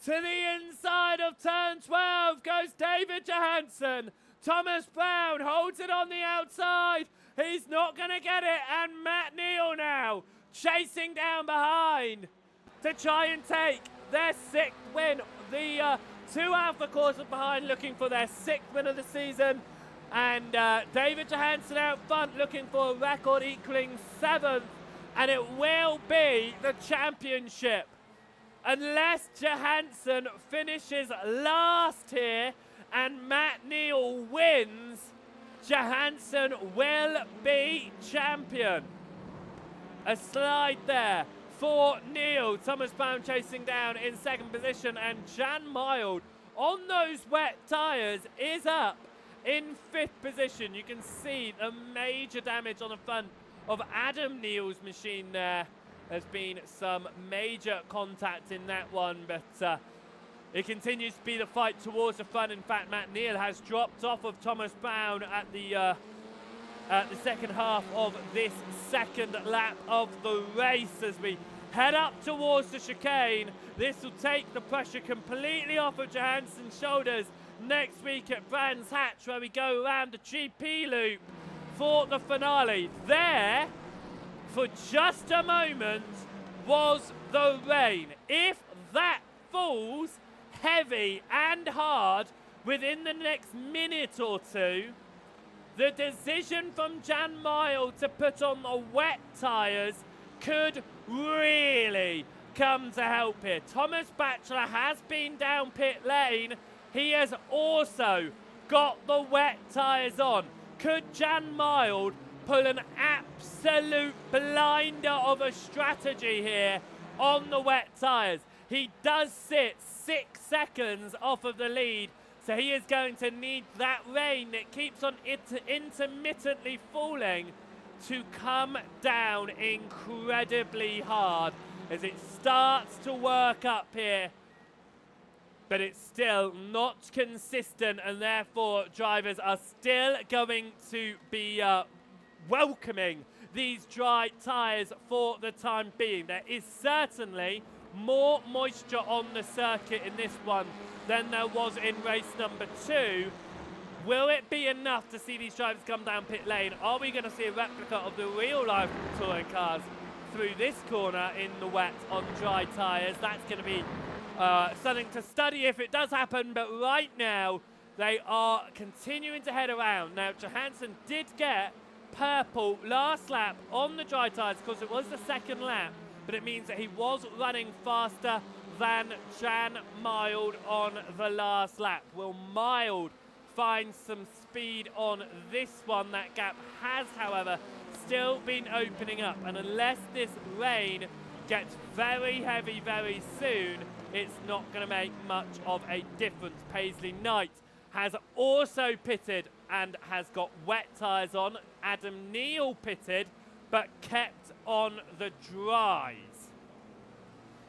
[SPEAKER 1] To the inside of turn 12 goes David Johansson. Thomas Brown holds it on the outside. He's not going to get it, and Matt Neal now chasing down behind to try and take their 6th win. The 2 Alpha Corsas behind looking for their 6th win of the season, and David Johansson out front looking for a record equaling 7th, and it will be the championship. Unless Johansson finishes last here and Matt Neal wins, Johansson will be champion. A slide there for Neal. Thomas Brown chasing down in 2nd position, and Jan Mild on those wet tyres is up in 5th position. You can see the major damage on the front of Adam Neal's machine there. There's been some major contact in that one, but it continues to be the fight towards the front. In fact, Matt Neal has dropped off of Thomas Brown at the second half of this 2nd lap of the race as we head up towards the chicane. This will take the pressure completely off of Johansson's shoulders next week at Brands Hatch, where we go around the GP loop for the finale. There, for just a moment, was the rain. If that falls heavy and hard within the next minute or two, the decision from Jan Mild to put on the wet tyres could really come to help here. Thomas Batchelor has been down pit lane. He has also got the wet tyres on. Could Jan Mild pull an absolute blinder of a strategy here on the wet tyres? He does sit 6 seconds off of the lead, so he is going to need that rain that keeps on intermittently falling to come down incredibly hard as it starts to work up here. But it's still not consistent, and therefore drivers are still going to be welcoming these dry tyres for the time being. There is certainly more moisture on the circuit in this one than there was in race number 2. Will it be enough to see these drivers come down pit lane? Are we going to see a replica of the real-life touring cars through this corner in the wet on dry tyres? That's going to be something to study if it does happen, but right now they are continuing to head around. Now, Johansson did get purple last lap on the dry tyres because it was the second lap, but it means that he was running faster than Jan Mild on the last lap. Will Mild find some speed on this one? That gap has, however, still been opening up, and unless this rain gets very heavy very soon, it's not going to make much of a difference. Paisley Knight has also pitted and has got wet tyres on. Adam Neal pitted but kept on the dries.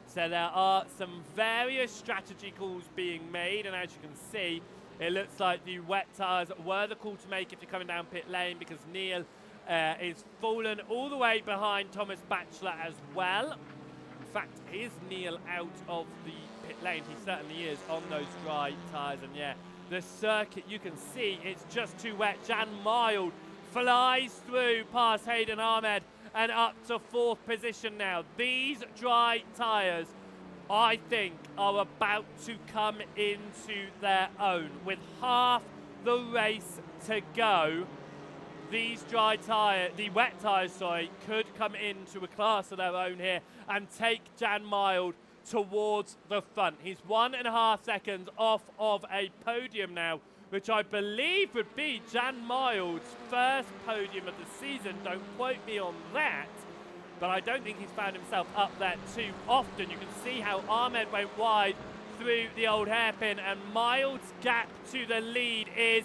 [SPEAKER 1] So there are some various strategy calls being made, and as you can see, it looks like the wet tyres were the call to make if you're coming down pit lane, because Neal is fallen all the way behind Thomas Batchelor as well. In fact, is Neal out of the pit lane? He certainly is on those dry tyres, and yeah, the circuit, you can see it's just too wet. Jan Mild flies through past Hayden Ahmed and up to 4th position now. These dry tyres, I think, are about to come into their own. With half the race to go, these the wet tyres, could come into a class of their own here and take Jan Mild towards the front. He's 1.5 seconds off of a podium now, which I believe would be Jan Mild's first podium of the season. Don't quote me on that, but I don't think he's found himself up there too often. You can see how Ahmed went wide through the old hairpin, and Mild's gap to the lead is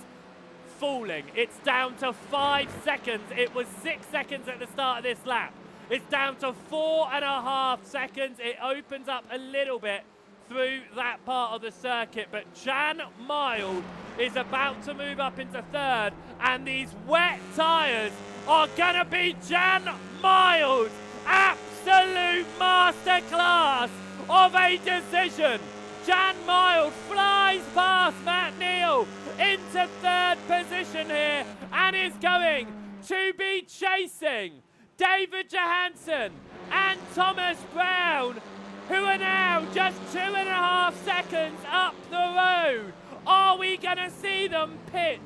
[SPEAKER 1] falling. It's down to 5 seconds. It was 6 seconds at the start of this lap. It's down to 4.5 seconds. It opens up a little bit through that part of the circuit, but Jan Mild is about to move up into 3rd, and these wet tyres are gonna be Jan Mild's absolute masterclass of a decision. Jan Mild flies past Matt Neal into 3rd position here and is going to be chasing David Johansson and Thomas Brown, who are now just 2.5 seconds up the road. Are we going to see them pit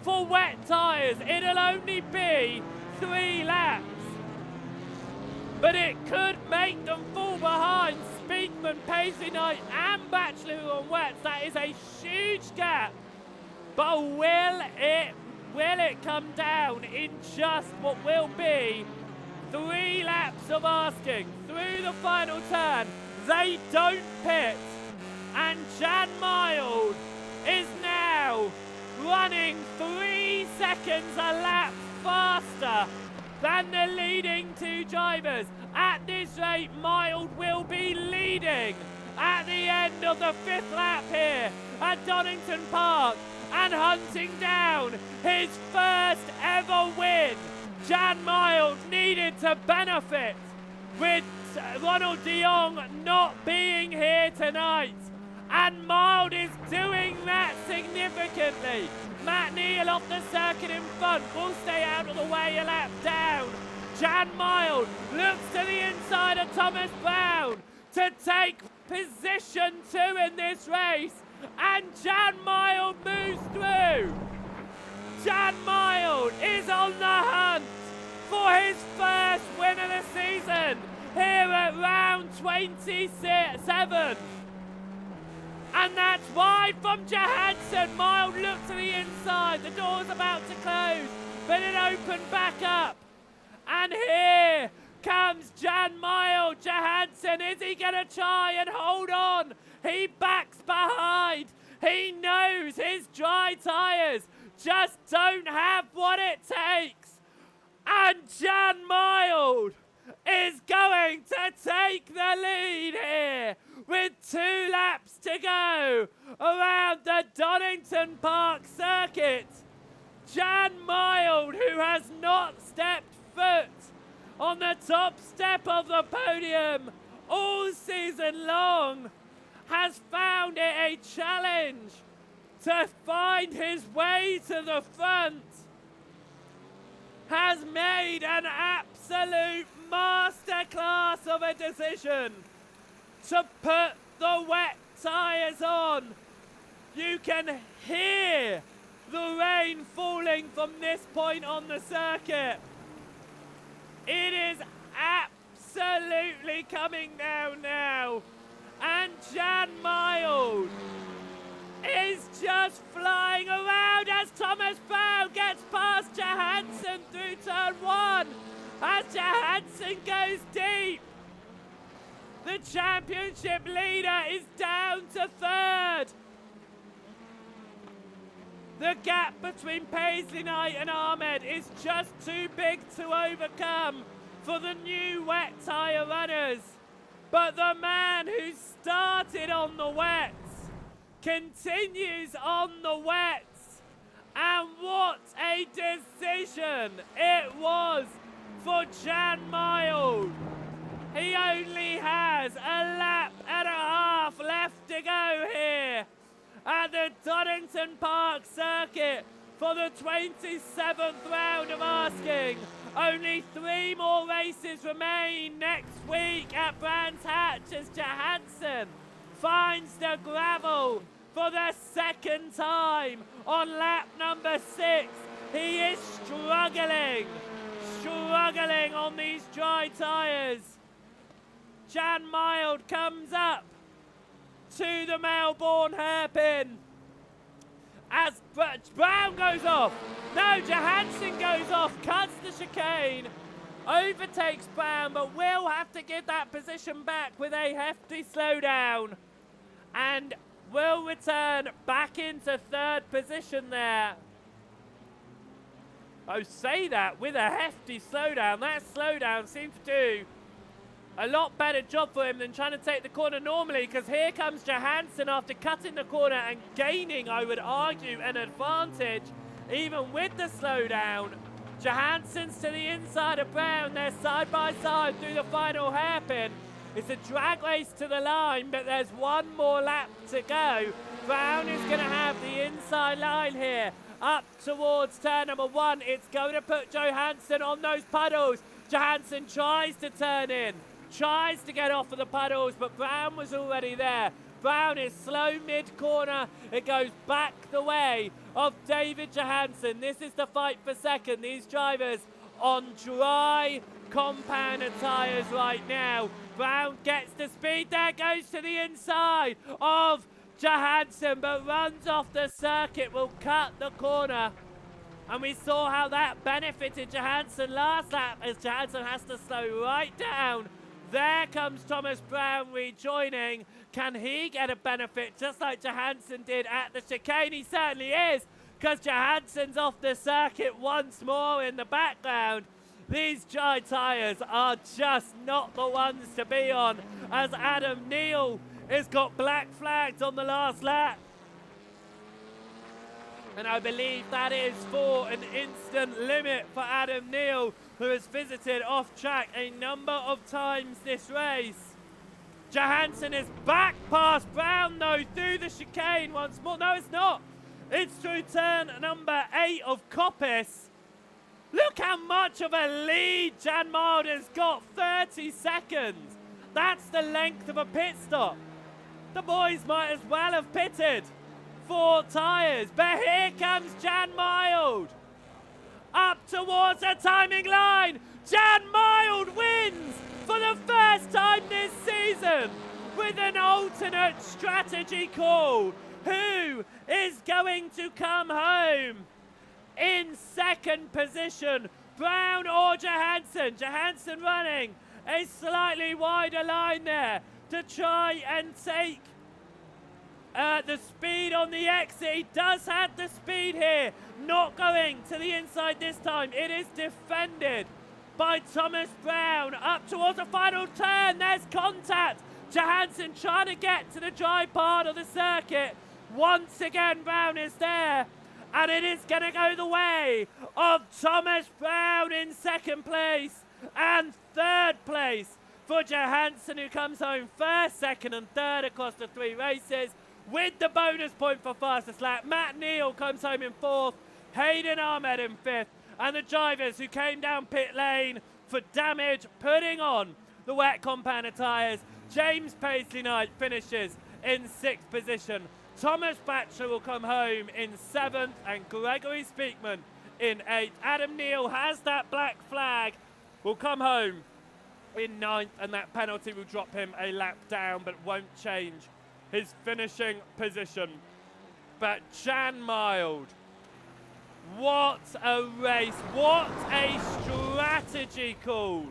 [SPEAKER 1] for wet tyres? It'll only be 3 laps, but it could make them fall behind Speakman, Paisley Knight and Batchelor who are on wets. That is a huge gap, but will it come down in just what will be 3 laps of asking? Through the final turn, they don't pit, and Jan Mild is now running 3 seconds a lap faster than the leading 2 drivers. At this rate, Mild will be leading at the end of the 5th lap here at Donington Park and hunting down his first ever win. Jan Mild needed to benefit with Ronald de Jong not being here tonight, and Mild is doing that significantly. Matt Neal off the circuit in front will stay out of the way a lap down. Jan Mild looks to the inside of Thomas Brown to take position 2 in this race, and Jan Mild moves through. Jan Mild is on the hunt for his first win of the season here at round 27. And that's wide from Johansson. Mild looks to the inside. The door's about to close, but it opened back up. And here comes Jan Mild. Johansson, is he going to try and hold on? He backs behind. He knows his dry tyres just don't have what it takes. And Jan Mild is going to take the lead here with 2 laps to go around the Donington Park circuit. Jan Mild, who has not stepped foot on the top step of the podium all season long, has found it a challenge to find his way to the front, has made an absolute masterclass of a decision to put the wet tyres on. You can hear the rain falling from this point on the circuit. It is absolutely coming down now. And Jan Mild is just flying around as Thomas Brown gets past Johansson through turn 1. As Johansson goes deep, the championship leader is down to 3rd. The gap between Paisley Knight and Ahmed is just too big to overcome for the new wet tyre runners. But the man who started on the wets continues on the wets. And what a decision it was for Jan Mild. He only has a lap and a half left to go here at the Donington Park circuit for the 27th round of asking. Only 3 more races remain next week at Brands Hatch as Johansson finds the gravel for the 2nd time on lap number 6. He is struggling on these dry tyres. Jan Mild comes up to the Melbourne hairpin as Brown goes off. No, Johansson goes off, cuts the chicane, overtakes Brown, but will have to give that position back with a hefty slowdown and will return back into 3rd position there. Oh, say that, with a hefty slowdown. That slowdown seemed to do a lot better job for him than trying to take the corner normally, because here comes Johansson after cutting the corner and gaining, I would argue, an advantage even with the slowdown. Johansson's to the inside of Brown. They're side by side through the final hairpin. It's a drag race to the line, but there's 1 more lap to go. Brown is going to have the inside line here up towards turn number 1. It's going to put Johansson on those puddles. Johansson tries to turn in, tries to get off of the puddles, but Brown was already there. Brown is slow mid-corner. It goes back the way of David Johansson. This is the fight for 2nd. These drivers on dry compounder tyres right now. Brown gets the speed there, goes to the inside of Johansson, but runs off the circuit, will cut the corner. And we saw how that benefited Johansson last lap as Johansson has to slow right down. There comes Thomas Brown rejoining. Can he get a benefit just like Johansson did at the chicane? He certainly is, because Johansson's off the circuit once more in the background. These dry tyres are just not the ones to be on, as Adam Neal has got black flags on the last lap. And I believe that is for an instant limit for Adam Neal, who has visited off track a number of times this race. Johansson is back past Brown though through the chicane once more. No, it's not. It's through turn number 8 of Coppice. Look how much of a lead Jan Mild has got, 30 seconds. That's the length of a pit stop. The boys might as well have pitted 4 tyres, but here comes Jan Mild. Up towards the timing line. Jan Mild wins for the first time this season with an alternate strategy call. Who is going to come home in 2nd position? Brown or Johansson? Johansson running a slightly wider line there to try and take the speed on the exit. He does have the speed here. Not going to the inside this time. It is defended by Thomas Brown. Up towards the final turn. There's contact. Johansson trying to get to the dry part of the circuit. Once again, Brown is there. And it is going to go the way of Thomas Brown in second place and third place for Johansson, who comes home first, second and third across the 3 races with the bonus point for fastest lap. Matt Neal comes home in fourth, Hayden Ahmed in fifth, and the drivers who came down pit lane for damage putting on the wet compounder tyres. James Paisley-Knight finishes in sixth position. Thomas Batchelor will come home in seventh, and Gregory Speakman in eighth. Adam Neal has that black flag, will come home in ninth, and that penalty will drop him a lap down but won't change his finishing position. But Jan Mild, what a race, what a strategy call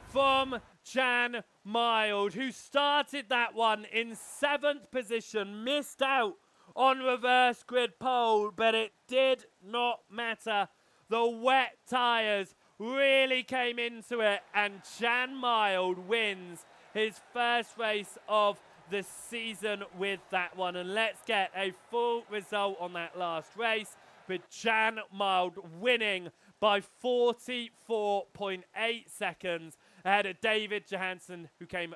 [SPEAKER 1] from Jan Mild, who started that one in seventh position, missed out on reverse grid pole, but it did not matter. The wet tyres really came into it, and Jan Mild wins his first race of the season with that one. And let's get a full result on that last race, with Jan Mild winning by 44.8 seconds ahead of David Johansson,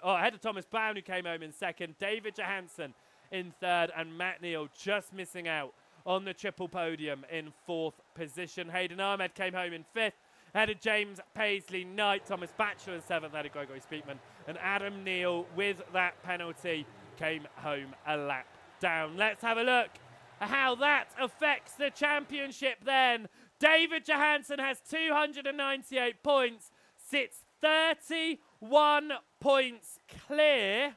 [SPEAKER 1] ahead of Thomas Brown, who came home in second, David Johansson in third, and Matt Neal just missing out on the triple podium in fourth position. Hayden Ahmed came home in fifth, ahead of James Paisley-Knight, Thomas Batchelor in seventh, ahead of Gregory Speakman, and Adam Neal, with that penalty, came home a lap down. Let's have a look at how that affects the championship then. David Johansson has 298 points, sits 31 points clear,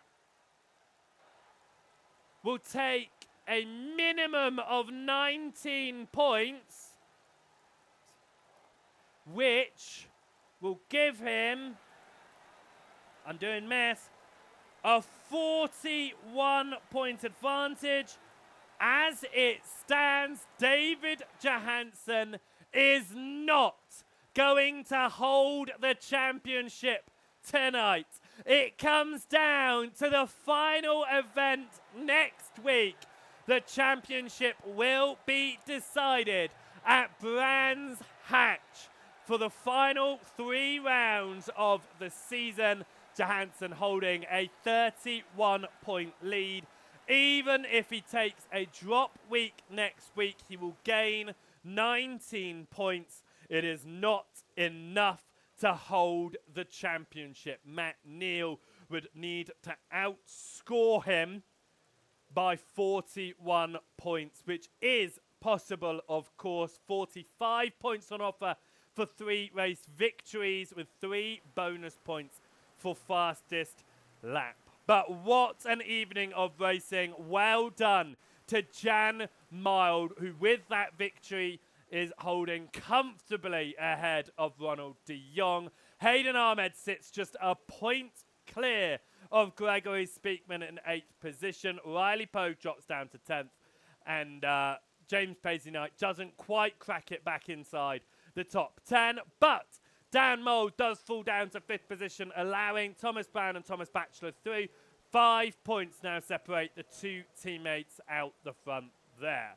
[SPEAKER 1] will take a minimum of 19 points, which will give him, I'm doing maths, a 41 point advantage. As it stands, David Johansson is not going to hold the championship tonight. It comes down to the final event next week. The championship will be decided at Brands Hatch for the final 3 rounds of the season. Johansson holding a 31-point lead. Even if he takes a drop week next week, he will gain 19 points. It is not enough to hold the championship. Matt Neal would need to outscore him by 41 points, which is possible, of course. 45 points on offer for 3 race victories, with 3 bonus points for fastest lap. But what an evening of racing. Well done to Jan Mild, who with that victory is holding comfortably ahead of Ronald de Jong. Hayden Ahmed sits just a point clear of Gregory Speakman in 8th position. Riley Poe drops down to 10th. And James Paisley-Knight doesn't quite crack it back inside the top 10. But Dan Mould does fall down to 5th position, allowing Thomas Brown and Thomas Batchelor through. 5 points now separate the 2 teammates out the front there.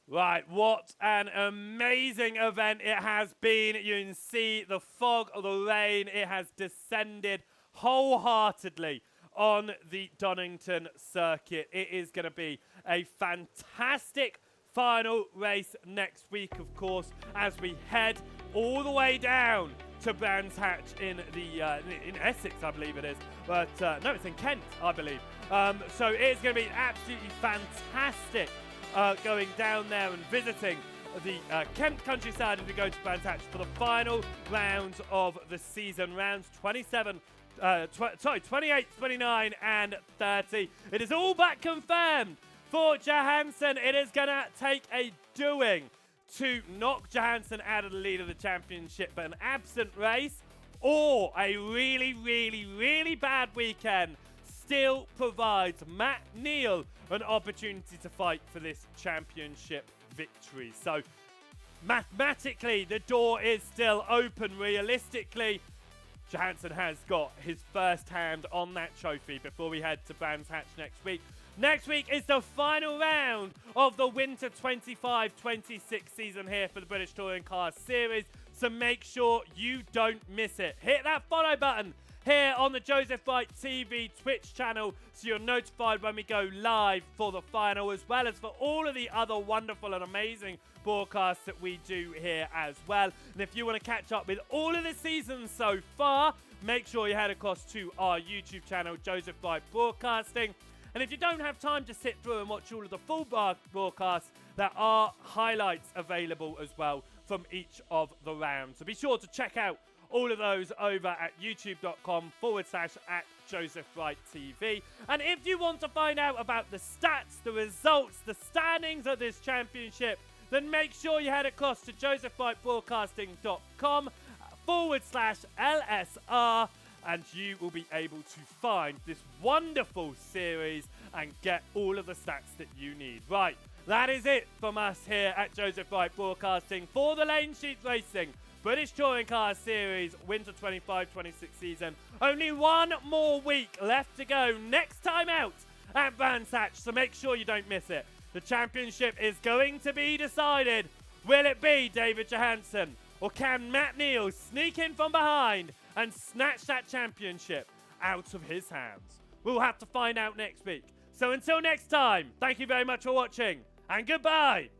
[SPEAKER 1] Right, what an amazing event it has been. You can see the fog or the rain. It has descended wholeheartedly on the Donington circuit. It is going to be a fantastic final race next week, of course, as we head all the way down to Brands Hatch in Essex, I believe it is. But no, it's in Kent, I believe. So it's going to be absolutely fantastic going down there and visiting the Kent countryside as we go to Brands Hatch for the final rounds of the season, rounds 28, 29 and 30. It is all but confirmed for Johansson. It is going to take a doing to knock Johansson out of the lead of the championship, but an absent race or a really, really, really bad weekend still provides Matt Neal an opportunity to fight for this championship victory. So mathematically, the door is still open. Realistically, Johansson has got his first hand on that trophy before we head to Brands Hatch next week. Next week is the final round of the Winter 25-26 season here for the British Touring Car Series, so make sure you don't miss it. Hit that follow button here on the Joseph Wright TV Twitch channel so you're notified when we go live for the final, as well as for all of the other wonderful and amazing broadcasts that we do here as well. And if you want to catch up with all of the seasons so far, make sure you head across to our YouTube channel, Joseph Wright Broadcasting. And if you don't have time to sit through and watch all of the full broadcasts, there are highlights available as well from each of the rounds. So be sure to check out all of those over at youtube.com/@JosephWrightTV. And if you want to find out about the stats, the results, the standings of this championship, then make sure you head across to josephwrightbroadcasting.com/LSR, and you will be able to find this wonderful series and get all of the stats that you need. Right, that is it from us here at Joseph Wright Broadcasting for the Lane Sheet Racing British Touring Car Series Winter 25-26 season. Only one more week left to go next time out at Brands Hatch, so make sure you don't miss it. The championship is going to be decided. Will it be David Johansson, or can Matt Neal sneak in from behind and snatch that championship out of his hands? We'll have to find out next week. So until next time, thank you very much for watching, and goodbye.